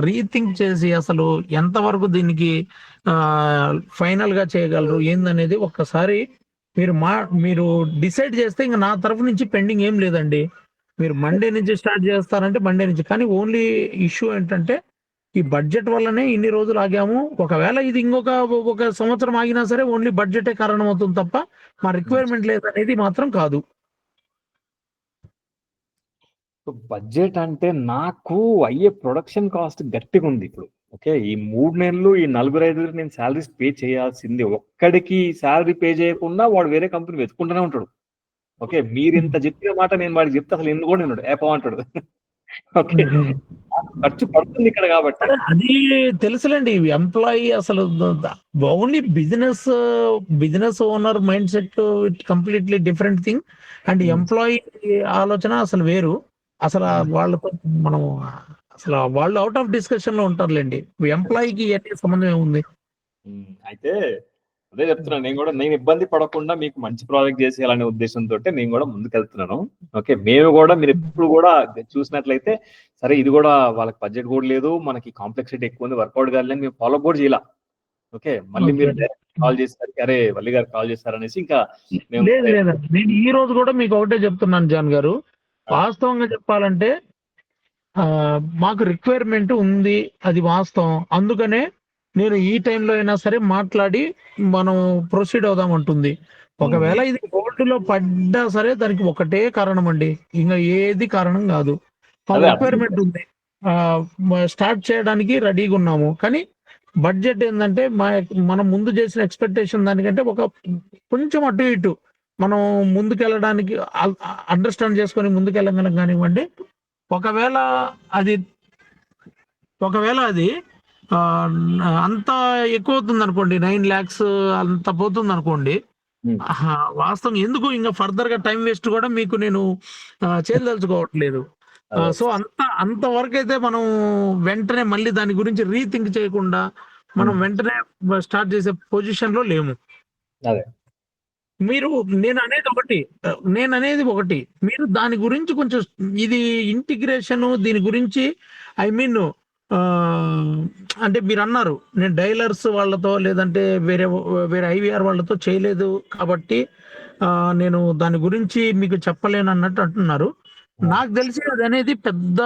రీథింక్ చేసి అసలు ఎంతవరకు దీనికి ఫైనల్ గా చేయగలరు ఏందనేది ఒక్కసారి మీరు డిసైడ్ చేస్తే ఇంకా నా తరఫు నుంచి పెండింగ్ ఏం లేదండి. మీరు మండే నుంచి స్టార్ట్ చేస్తారంటే మండే నుంచి, కానీ ఓన్లీ ఇష్యూ ఏంటంటే ఈ బడ్జెట్ వల్లనే ఇన్ని రోజులు ఆగాము. ఒకవేళ ఇది ఒక సంవత్సరం ఆగినా సరే ఓన్లీ బడ్జెటే కారణం అవుతుంది తప్ప మా రిక్వైర్మెంట్ లేదనేది మాత్రం కాదు. బడ్జెట్ అంటే నాకు అయ్యే ప్రొడక్షన్ కాస్ట్ గట్టిగా ఉంది ఇప్పుడు. ఓకే, ఈ 3 నెలలు ఈ 4-5 నేను శాలరీస్ పే చేయాల్సింది. ఒక్కడికి శాలరీ పే చేయకుండా వాడు వేరే కంపెనీ వెతుకుంటూనే ఉంటాడు. ఓకే, మీరు ఇంత చెప్పిన మాట నేను వాడికి చెప్తే అసలు ఎందుకు కూడా నేను ఏపో అంటాడు. ఓకే, ఖర్చు పడుతుంది ఇక్కడ కాబట్టి. అది తెలుసులేండి. ఎంప్లాయీ అసలు only business owner mind set it completely different thing, and employee ఆలోచన అసలు వేరు. అసలు వాళ్ళతో మనం అసలు వాళ్ళు అవుట్ ఆఫ్ డిస్కషన్ లో ఉంటారులేండి. ఎంప్లాయీకి ఎన్ని సంబంధం ఏముంది. అయితే అదే చెప్తున్నాను, నేను ఇబ్బంది పడకుండా మీకు మంచి ప్రాజెక్ట్ చేసేయాలనే ఉద్దేశంతో నేను కూడా ముందుకెళ్తున్నాను. ఓకే, మేము కూడా మీరు ఎప్పుడు కూడా చూసినట్లయితే సరే ఇది కూడా వాళ్ళకి బడ్జెట్ కూడా లేదు, మనకి కాంప్లెక్సిటీ ఎక్కువ ఉంది, వర్కౌట్ కాదని మేము ఫాలో కూడా చేయాల. ఓకే, మళ్ళీ మీరు కాల్ చేస్తారు, అరే వల్లి గారు కాల్ చేస్తారు అనేసి ఇంకా నేను ఈ రోజు కూడా మీకు ఒకటే చెప్తున్నాను జాన్ గారు, వాస్తవంగా చెప్పాలంటే మాకు రిక్వైర్మెంట్ ఉంది, అది వాస్తవం. అందుకనే నేను ఈ టైంలో అయినా సరే మాట్లాడి మనం ప్రొసీడ్ అవుదాం అంటుంది. ఒకవేళ ఇది హోల్డ్ లో పడ్డా సరే దానికి ఒకటే కారణం అండి, ఇంకా ఏది కారణం కాదు. రిక్వైర్మెంట్ ఉంది, స్టార్ట్ చేయడానికి రెడీగా ఉన్నాము, కానీ బడ్జెట్ ఏంటంటే మనం ముందు చేసిన ఎక్స్పెక్టేషన్ దానికంటే కొంచెం అటు ఇటు మనం ముందుకెళ్ళడానికి అండర్స్టాండ్ చేసుకొని ముందుకెళ్ళగలం కానివ్వండి. ఒకవేళ అది ఒకవేళ అది ఆ, అంత ఎక్కువ అవుతుంది అనుకోండి, 9 lakhs అంత పోతుంది అనుకోండి. ఉమ్, వాస్తవం ఎందుకు ఇంకా ఫర్దర్ గా టైం వేస్ట్ కూడా మీకు నేను చేయదలుచుకోవట్లేదు. అదే సో అంత వరకు అయితే మనం వెంటనే మళ్ళీ దాని గురించి రీథింక్ చేయకుండా మనం ఉమ్, వెంటనే స్టార్ట్ చేసే పొజిషన్ లో లేము. అదే మీరు నేననేది ఒకటి, మీరు దాని గురించి కొంచెం ఇది ఇంటిగ్రేషన్ దీని గురించి ఐ మీన్ అంటే మీరు అన్నారు నేను డైలర్స్ వాళ్ళతో లేదంటే వేరే వేరే ఐవీఆర్ వాళ్ళతో చేయలేదు కాబట్టి ఆ, నేను దాని గురించి మీకు చెప్పలేను అన్నట్టు అంటున్నారు. నాకు తెలిసి అది అనేది పెద్ద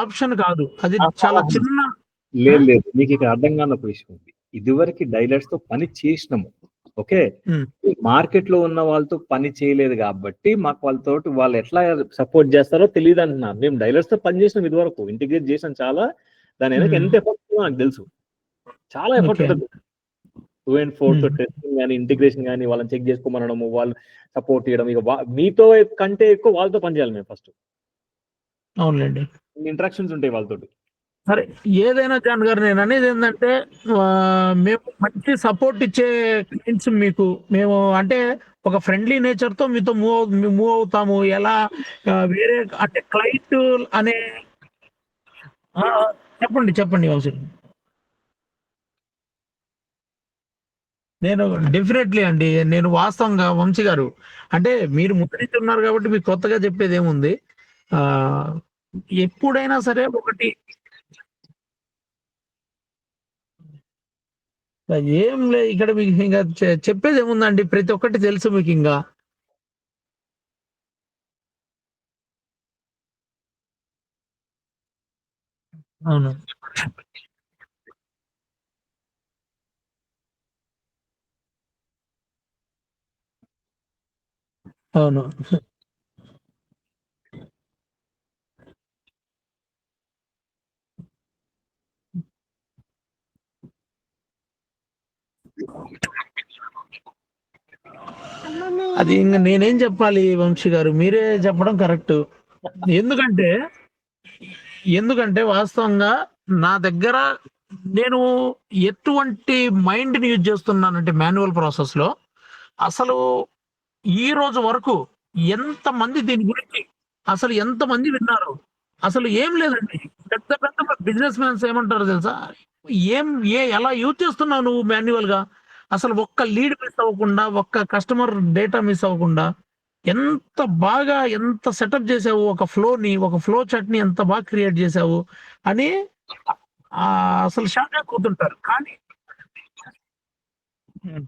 ఆప్షన్ కాదు, అది చాలా చిన్న. లేదు లేదు, మీకు ఇక్కడ అర్థం కాని ఒక విషయం ఉంది. ఇదివరకు డైలర్స్ తో పని చేసినాము, ఓకే. ఉమ్, మార్కెట్ లో ఉన్న వాళ్ళతో పని చేయలేదు కాబట్టి మాకు వాళ్ళతో వాళ్ళు ఎట్లా సపోర్ట్ చేస్తారో తెలియదు అంటున్నారు. మేము డైలర్స్ తో పని చేసినాం ఇదివరకు, ఇంటిగ్రేట్ చేసాం చాలా. దాని వెనక ఎంత ఎఫర్ట్ నాకు తెలుసు, చాలా ఎఫర్ట్ ఓకే. ఉంటుంది. 2 and 4 తో ఉమ్, టెస్టింగ్ కానీ ఇంటిగ్రేషన్ కానీ వాళ్ళని చెక్ చేసుకోమనడము, వాళ్ళు సపోర్ట్ చేయడం, ఇక మీతో కంటే ఎక్కువ వాళ్ళతో పని చేయాలి మేము ఫస్ట్. అవునులేండి. ఇంటరాక్షన్స్ ఉంటాయి వాళ్ళతో. సరే, ఏదైనా జాన్ గారు నేను అనేది ఏంటంటే మేము మంచి సపోర్ట్ ఇచ్చే క్లయింట్స్ మీకు మేము అంటే ఒక ఫ్రెండ్లీ నేచర్ తో మీతో మూవ్ అవుతాము. ఎలా వేరే అంటే క్లయింట్ అనే ఆ, చెప్పండి చెప్పండి అవసరం. నేను డెఫినెట్లీ అండి, నేను వాస్తవంగా వంశీ గారు అంటే మీరు ముద్రించున్నారు కాబట్టి మీకు కొత్తగా చెప్పేది ఏముంది. ఆ ఎప్పుడైనా సరే ఒకటి ఏం లేదు ఇక్కడ మీకు ఇంకా చెప్పేది ఏముందండి, ప్రతి ఒక్కటి తెలుసు మీకు ఇంకా. అవును, అవును. అది ఇంక నేనేం చెప్పాలి వంశీ గారు, మీరే చెప్పడం కరెక్ట్. ఎందుకంటే ఎందుకంటే వాస్తవంగా నా దగ్గర నేను ఎటువంటి మైండ్ని యూజ్ చేస్తున్నానంటే మాన్యువల్ ప్రాసెస్ లో అసలు ఈ రోజు వరకు ఎంత మంది దీని గురించి అసలు ఎంత మంది విన్నారు, అసలు ఏం లేదండి. పెద్ద పెద్ద బిజినెస్ మ్యాన్స్ ఏమంటారు తెలుసా, ఏం ఎలా యూజ్ చేస్తున్నావు నువ్వు మాన్యువల్ గా, అసలు ఒక్క లీడ్ మిస్ అవ్వకుండా ఒక్క కస్టమర్ డేటా మిస్ అవ్వకుండా ఎంత బాగా ఎంత సెటప్ చేసావు, ఒక ఫ్లో చాట్ ని ఎంత బాగా క్రియేట్ చేసావు అని ఆ, అసలు షాక్ అయిపోతుంటారు. కానీ ఉమ్,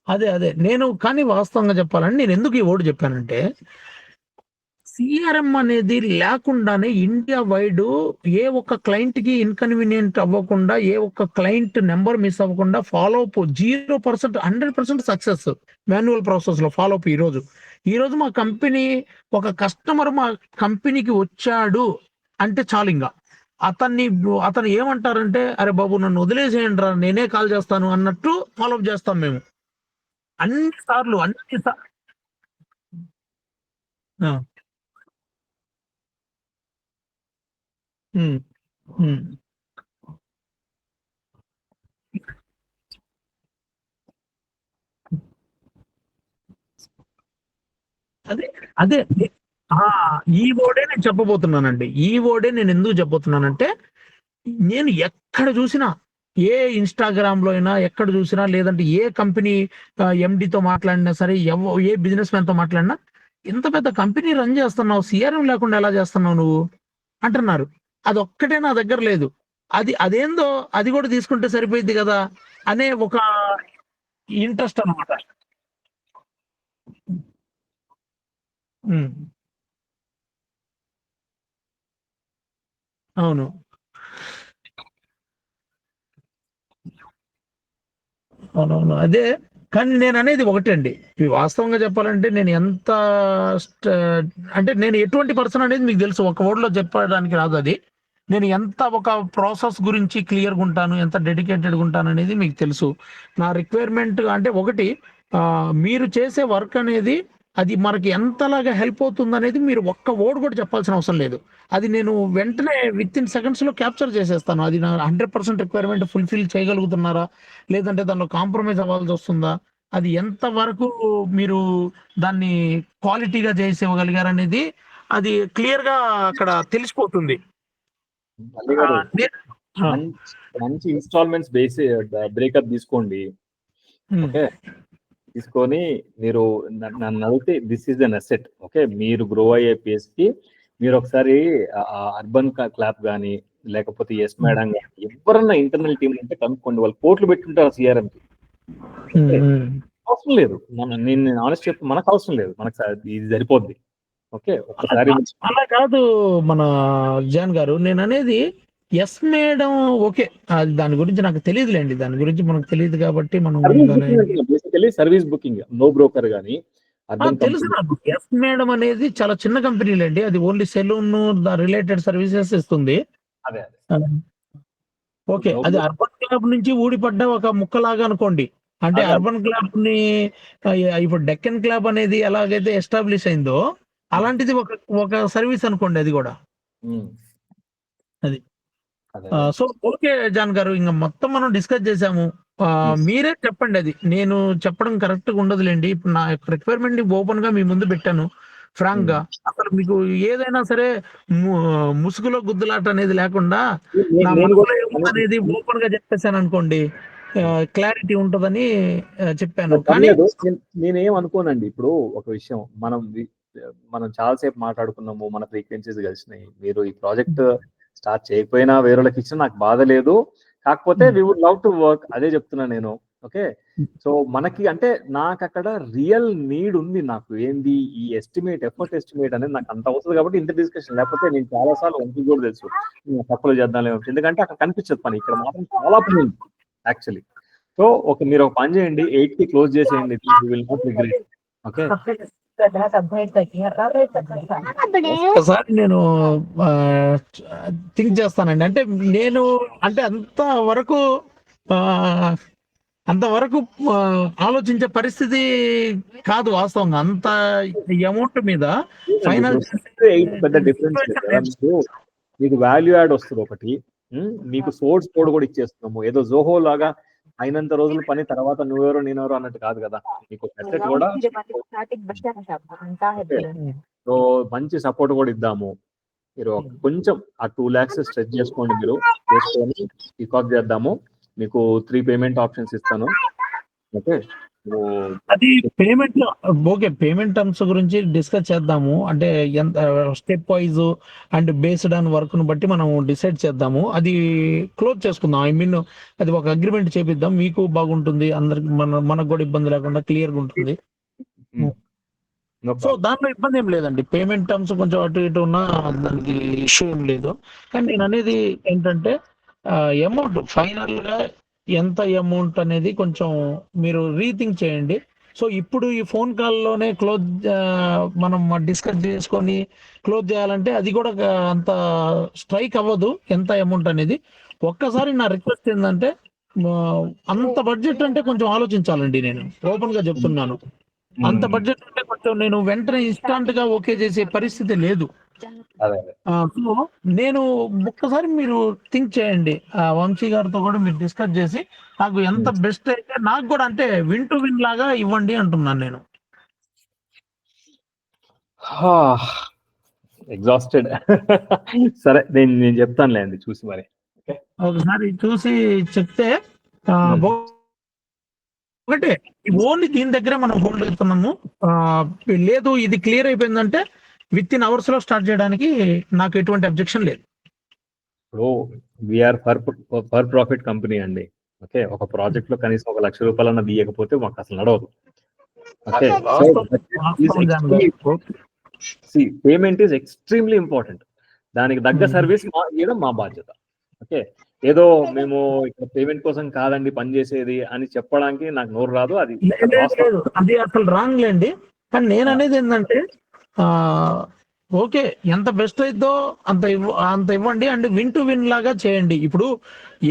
అదే నేను కానీ వాస్తవంగా చెప్పాలంటే నేను ఎందుకు ఈ వర్డ్ చెప్పానంటే సిఆర్ఎం అనేది లేకుండానే ఇండియా వైడ్ ఏ ఒక్క క్లయింట్ కి ఇన్కన్వీనియంట్ అవ్వకుండా, ఏ ఒక్క క్లయింట్ నెంబర్ మిస్ అవ్వకుండా follow up 0%, 100% success manual process లో ఫాలో అప్. ఈ రోజు మా కంపెనీ ఒక కస్టమర్ మా కంపెనీకి వచ్చాడు అంటే చాలు ఇంకా అతను ఏమంటారంటే అరే బాబు నన్ను వదిలేసేయండి రా నేనే కాల్ చేస్తాను అన్నట్టు ఫాలో అప్ చేస్తాం మేము అన్ని సార్లు ఆ, ఉమ్, ఉమ్. అదే అదే ఆ, ఈ వర్డే నేను చెప్పబోతున్నానండి. ఈ వర్డే నేను ఎందుకు చెప్పబోతున్నానంటే నేను ఎక్కడ చూసినా ఏ ఇన్స్టాగ్రామ్ లో అయినా ఎక్కడ చూసినా లేదంటే ఏ కంపెనీ ఎండితో మాట్లాడినా సరే ఏ బిజినెస్ మ్యాన్ తో మాట్లాడినా ఇంత పెద్ద కంపెనీ రన్ చేస్తున్నావు సిఆర్ఎం లేకుండా ఎలా చేస్తున్నావు నువ్వు అంటున్నారు. అది ఒక్కటే నా దగ్గర లేదు. అదేందో అది కూడా తీసుకుంటే సరిపోయింది కదా అనే ఒక ఇంట్రెస్ట్ అన్నమాట. ఉమ్, అవును, అవునవును, అదే. కానీ నేను అనేది ఒకటే అండి, ఈ వాస్తవంగా చెప్పాలంటే నేను ఎంత స్ట్- అంటే నేను ఎటువంటి పర్సన్ అనేది మీకు తెలుసు, ఒక వర్డ్ లో చెప్పడానికి రాదు అది. నేను ఎంత ఒక ప్రాసెస్ గురించి క్లియర్గా ఉంటాను, ఎంత డెడికేటెడ్గా ఉంటాను అనేది మీకు తెలుసు. నా రిక్వైర్మెంట్ అంటే ఒకటి, మీరు చేసే వర్క్ అనేది అది మనకి ఎంతలాగా హెల్ప్ అవుతుంది అనేది మీరు ఒక్క వర్డ్ కూడా చెప్పాల్సిన అవసరం లేదు. అది నేను వెంటనే విత్ ఇన్ సెకండ్స్లో క్యాప్చర్ చేసేస్తాను. అది నా 100% రిక్వైర్మెంట్ ఫుల్ఫిల్ చేయగలుగుతున్నారా, లేదంటే దానిలో కాంప్రమైజ్ అవ్వాల్సి వస్తుందా, అది ఎంత వరకు మీరు దాన్ని క్వాలిటీగా చేసి ఇవ్వగలిగారనేది అది క్లియర్గా అక్కడ తెలిసిపోతుంది. మల్లి ఆ, గారు నే- ఆ, మంచి మంచి ఇన్స్టాల్మెంట్స్ బ్రేకప్ తీసుకోండి. ఉమ్, ఓకే, తీసుకొని మీరు నన్ను అడిగితే this is an asset. Okay, మీరు గ్రో అయ్యే పేస్ కి మీరు ఒకసారి అర్బన్ క్లాప్ కానీ లేకపోతే ఎస్ మేడం కానీ ఎవరన్నా ఇంటర్నల్ టీం ఉంటే కనుక్కోండి. వాళ్ళు కోట్లు పెట్టుంటారు సిఆర్ఎం కి. ఉమ్, ఉమ్. అవసరం లేదు, నేను ఆనెస్ట్ చెప్తే మనకు అవసరం లేదు, మనకు ఇది సరిపోద్ది. ఓకే, ఒక్కసారి అలా కాదు మన జాన్ గారు, నేను అనేది ఎస్ మేడం. ఓకే, అది దాని గురించి నాకు తెలియదులేండి, దాని గురించి మనకు తెలియదు కాబట్టి మనం సర్వీస్ దాని బుకింగ్ అంటున్నా, basically service booking, NoBroker కానీ అర్బన్ తెలుసు కంపెనీ. నాకు. ఎస్ మేడం అనేది చాలా చిన్న కంపెనీలండి, అది ఓన్లీ సెలూన్ రిలేటెడ్ సర్వీసెస్ ఇస్తుంది. అదే ఓకే, నో అది అర్బన్ క్లబ్ నుంచి ఊడిపడ్డ ఒక ముక్కలాగా అనుకోండి. అంటే అదే అర్బన్ క్లబ్ ని ఇప్పుడు డెక్కన్ క్లబ్ అనేది ఎలాగైతే ఎస్టాబ్లిష్ అయిందో అలాంటిది ఒక ఒక సర్వీస్ అనుకోండి అది కూడా. అది అదే సో ఓకే జాన్ గారు, ఇంకా మొత్తం మనం డిస్కస్ చేసాము. మీరే చెప్పండి, అది నేను చెప్పడం కరెక్ట్ గా ఉండదులేండి. ఇప్పుడు నా యొక్క రిక్వైర్మెంట్ ఓపెన్ గా మీ ముందు పెట్టాను, ఫ్రాంక్ గా. అసలు మీకు ఏదైనా సరే ముసుగులో గుద్దులాట అనేది లేకుండా నా నేను మనసులో కూడా ఏముందనేది ఓపెన్ గా చెప్పేశాను అనుకోండి, క్లారిటీ ఉంటుందని చెప్పాను. కానీ పర్లేదు, నేనేం అనుకోనండి. ఇప్పుడు ఒక విషయం, మనం చాలాసేపు మాట్లాడుకున్నాము, మన ఫ్రీక్వెన్సీస్ కలిసినాయి. మీరు ఈ ప్రాజెక్ట్ స్టార్ట్ చేయకపోయినా వేరే వాళ్ళకి ఇచ్చినా నాకు బాధ లేదు. కాకపోతే we would love to work, అదే చెప్తున్నా నేను. ఓకే, సో మనకి అంటే నాకు అక్కడ రియల్ నీడ్ ఉంది. నాకు ఏంది ఈ ఎఫర్ట్ ఎస్టిమేట్ అనేది నాకు అంత అవసరం కాబట్టి ఇంత డిస్కషన్. లేకపోతే నేను చాలా సార్లు వంటలు కూడా తెలుసు తక్కువ చేద్దాం, ఎందుకంటే అక్కడ కనిపించదు పని, ఇక్కడ మాత్రం చాలా పని ఉంది యాక్చువల్లీ. సో మీరు ఒక పని చేయండి, 8 కి క్లోజ్ చేసేయండి, you will not regret. Okay, ఒకసారి నేను థింక్ చేస్తానండి. అంటే నేను అంటే ఆ, అంతవరకు ఆలోచించే పరిస్థితి కాదు వాస్తవంగా. అంత అమౌంట్ మీద ఫైనల్ 8 పెద్ద డిఫరెన్స్ లేదు కదా మీకు వాల్యూ యాడ్ వస్తుంది ఒకటి. మీకు సోర్స్ కోడ్ కూడా ఇచ్చేస్తున్నాము, ఏదో జోహో లాగా అయినంత రోజుల పని తర్వాత నువ్వెవరో నేనెవరో అన్నట్టు కాదు కదా. మీకు అసెట్ కూడా, సో మంచి సపోర్ట్ కూడా ఇద్దాము. మీరు కొంచెం ఆ 2 lakhs స్ట్రెచ్ చేసుకోండి, మీరు చేసుకొని పికాక్ చేద్దాము. మీకు 3 పేమెంట్ ఆప్షన్స్ ఇస్తాను. ఓకే, అది పేమెంట్. ఓకే, పేమెంట్ టర్మ్స్ గురించి డిస్కస్ చేద్దాము. అంటే ఎంత step wise and based on work ను బట్టి మనం డిసైడ్ చేద్దాము. అది క్లోజ్ చేసుకుందాం. ఐ మీన్ అది ఒక అగ్రిమెంట్ చేపిద్దాం, మీకు బాగుంటుంది, అందరికి మనకు కూడా ఇబ్బంది లేకుండా క్లియర్ గా ఉంటుంది. సో దాంట్లో ఇబ్బంది ఏం లేదండి. పేమెంట్ టర్మ్స్ కొంచెం అటు ఇటు ఉన్నా దానికి ఇష్యూ ఏం లేదు. కానీ నేను అనేది ఏంటంటే అమౌంట్ ఫైనల్ గా ఎంత అమౌంట్ అనేది కొంచెం మీరు రీథింక్ చేయండి. సో ఇప్పుడు ఈ ఫోన్ కాల్లోనే మనం డిస్కస్ చేసుకొని క్లోజ్ చేయాలంటే అది కూడా అంత స్ట్రైక్ అవ్వదు ఎంత అమౌంట్ అనేది. ఒక్కసారి నా రిక్వెస్ట్ ఏంటంటే అంత బడ్జెట్ అంటే కొంచెం ఆలోచించాలండి. నేను ఓపెన్ గా చెప్తున్నాను, అంత బడ్జెట్ అంటే కొంచెం నేను వెంటనే ఇన్స్టాంట్ గా ఓకే చేసే పరిస్థితి లేదు. సో నేను ఒక్కసారి మీరు థింక్ చేయండి, వంశీ గారితో కూడా మీరు డిస్కస్ చేసి నాకు ఎంత బెస్ట్ అయితే నాకు కూడా అంటే విన్ టు విన్ లాగా ఇవ్వండి అంటున్నాను నేను. ఎగ్జాస్టెడ్. సరే, నేను చెప్తానులేండి చూసి మరి. ఒకసారి చూసి చెప్తే ఒకటే ఓన్లీ దీని దగ్గరే మనం హోల్డ్ అవుతున్నాము. లేదు ఇది క్లియర్ అయిపోయిందంటే విత్ ఇన్ అవర్స్ లో స్టార్ట్ చేయడానికి నాకు ఎటువంటి అబ్జెక్షన్ లేదు. ఇప్పుడు వీఆర్ ఫర్ ప్రాఫిట్ కంపెనీ అండి. ఓకే, ఒక ప్రాజెక్ట్ లో కనీసం 1 లక్ష రూపాయలన్నా తీయకపోతే మాకు అసలు నడవదు. Okay, payment is extremely important. దానికి తగ్గ సర్వీస్ ఇవ్వడం మా బాధ్యత. ఓకే, ఏదో మేము ఇక్కడ పేమెంట్ కోసం కాదండి పనిచేసేది అని చెప్పడానికి నాకు నోరు రాదు. అది అసలు రాంగ్ లేండి. కానీ నేను అనేది ఏంటంటే ఓకే, ఎంత బెస్ట్ అయిద్దో అంత ఇవ్వండి అండ్ విన్ టు విన్ లాగా చేయండి. ఇప్పుడు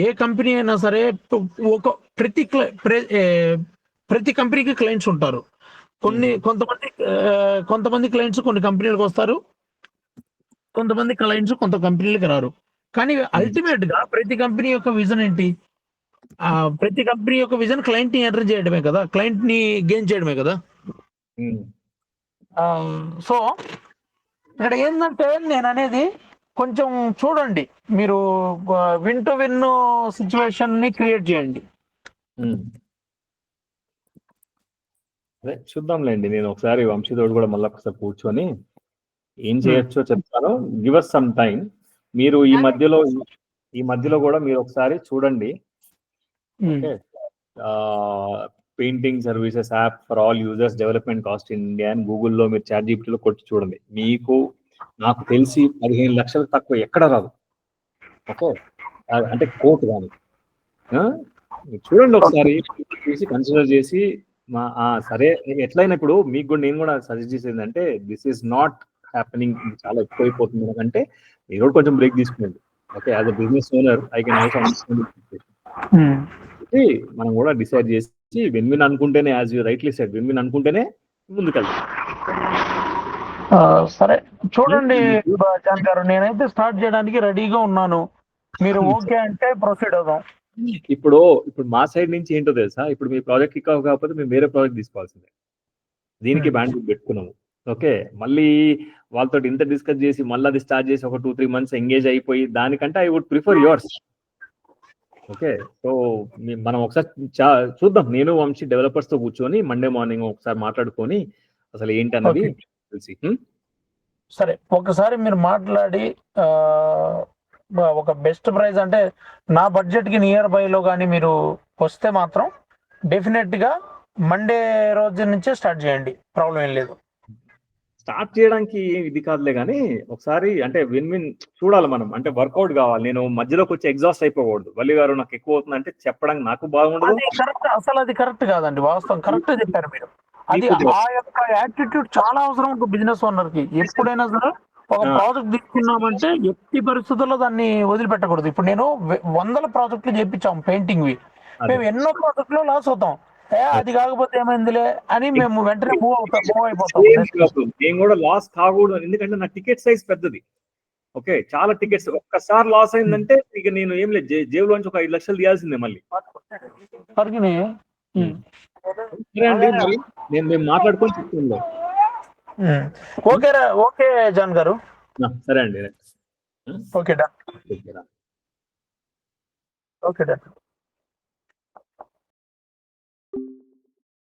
ఏ కంపెనీ అయినా సరే ఒక ప్రతి కంపెనీకి క్లయింట్స్ ఉంటారు. కొంతమంది క్లయింట్స్ కొన్ని కంపెనీలకు వస్తారు, కొంతమంది క్లయింట్స్ కొంత కంపెనీలకు రారు. కానీ అల్టిమేట్ గా ప్రతి కంపెనీ యొక్క విజన్ ఏంటి? ప్రతి కంపెనీ యొక్క విజన్ క్లయింట్ ని ఎంటర్ చేయడమే కదా, క్లయింట్ ని గెయిన్ చేయడమే కదా. సో ఇక్కడ ఏంటంటే నేను అనేది కొంచెం చూడండి, మీరు విన్ టు విన్ సిచ్యువేషన్ ని క్రియేట్ చేయండి. అదే చూద్దాంలేండి. నేను ఒకసారి వంశీతోడు కూడా మళ్ళీ ఒకసారి కూర్చొని ఏం చేయొచ్చో చెప్తాను. Give us some time. మీరు ఈ మధ్యలో కూడా మీరు ఒకసారి చూడండి. Okay, painting services app for all users development cost in India అని గూగుల్లో మీరు ChatGPTలో కొట్టి చూడండి. మీకు నాకు తెలిసి 15 లక్షలకు తక్కువ ఎక్కడ రాదు. ఓకే, అంటే కోట్ కానీ చూడండి ఒకసారి, చూసి కన్సిడర్ చేసి సరే ఎట్లయినా ఇప్పుడు మీకు కూడా నేను కూడా సజెస్ట్ చేసేది అంటే దిస్ ఈస్ నాట్ హ్యాపెనింగ్, చాలా ఎక్కువైపోతుంది అంటే మీరు కూడా కొంచెం బ్రేక్ తీసుకోండి. Okay, as a business owner I can also understand. మనం కూడా డిసైడ్ చేసి విన్ విన్ అనుకుంటేనే, as you rightly said, win win అనుకుంటేనే ముందుకెళ్తాం. సరే చూడండి జాన్ గారు, నేనైతే స్టార్ట్ చేయడానికి రెడీగా ఉన్నాను. మీరు ఓకే అంటే ప్రొసీడ్ అవుదాం. ఇప్పుడు మా సైడ్ నుంచి ఏంటో తెలుసా, ఇప్పుడు మీ ప్రాజెక్ట్ కిక్ ఆఫ్ కాకపోతే మేము వేరే ప్రాజెక్ట్ తీసుకోవాల్సిందే. దీనికి బ్యాండ్ పెట్టుకున్నాము. ఓకే, మళ్ళీ వాళ్ళతో ఇంత డిస్కస్ చేసి మళ్ళీ అది స్టార్ట్ చేసి ఒక 2-3 మంత్స్ ఎంగేజ్ అయిపోయి దానికంటే I would prefer yours. Okay, so మనం ఒకసారి చూద్దాం. నేను వంశీ డెవలపర్స్ తో కూర్చొని మండే మార్నింగ్ ఒకసారి మాట్లాడుకొని అసలు ఏంటి అన్నది తెలిసి. సరే, ఒకసారి మీరు మాట్లాడి ఒక బెస్ట్ ప్రైస్ అంటే నా బడ్జెట్ కి నియర్ బై లో కానీ మీరు వస్తే మాత్రం డెఫినెట్ గా మండే రోజు నుంచే స్టార్ట్ చేయండి, ప్రాబ్లం ఏం లేదు. స్టార్ట్ చేయడానికి ఇది కాదులే కానీ ఒకసారి అంటే విన్ విన్ చూడాలి మనం, అంటే వర్కౌట్ కావాలి. నేను మధ్యలోకి వచ్చి ఎగ్జాస్ట్ అయిపోకూడదు. వల్లి గారు నాకు ఎక్కువ అవుతుంది అంటే చెప్పడానికి నాకు బాగుండదు. అసలు అది కరెక్ట్ కాదండి, వాస్తవం కరెక్ట్ చెప్పారు మీరు. అది ఆ యొక్క యాటిట్యూడ్ చాలా అవసరం ఒక బిజినెస్ ఓనర్ కి. ఎప్పుడైనా సరే ఒక ప్రాజెక్ట్ తీసుకున్నామంటే ఎట్టి పరిస్థితుల్లో దాన్ని వదిలిపెట్టకూడదు. ఇప్పుడు నేను 100 ప్రాజెక్టులు చేయించాం పెయింటింగ్, మేము ఎన్నో ప్రాజెక్టులు లాస్ అవుతాం. అది కాకపోతే ఏమైందిలే అని మేము వెంటనే మూవ్ అయిపోతాం. నేను కూడా లాస్ కాకూడదు, ఎందుకంటే నా టికెట్ సైజ్ పెద్దది. ఓకే, చాలా టికెట్స్ ఒక్కసారి లాస్ అయిందంటే ఇక నేను ఏం లేదు, జేబులోంచి ఒక 5 లక్షలు తీయాల్సిందే మళ్ళీ. సరే అండి, మరి మేము మాట్లాడుకొని చెప్తాను. ఓకే జాన్ గారు, సరే అండి. Okay done.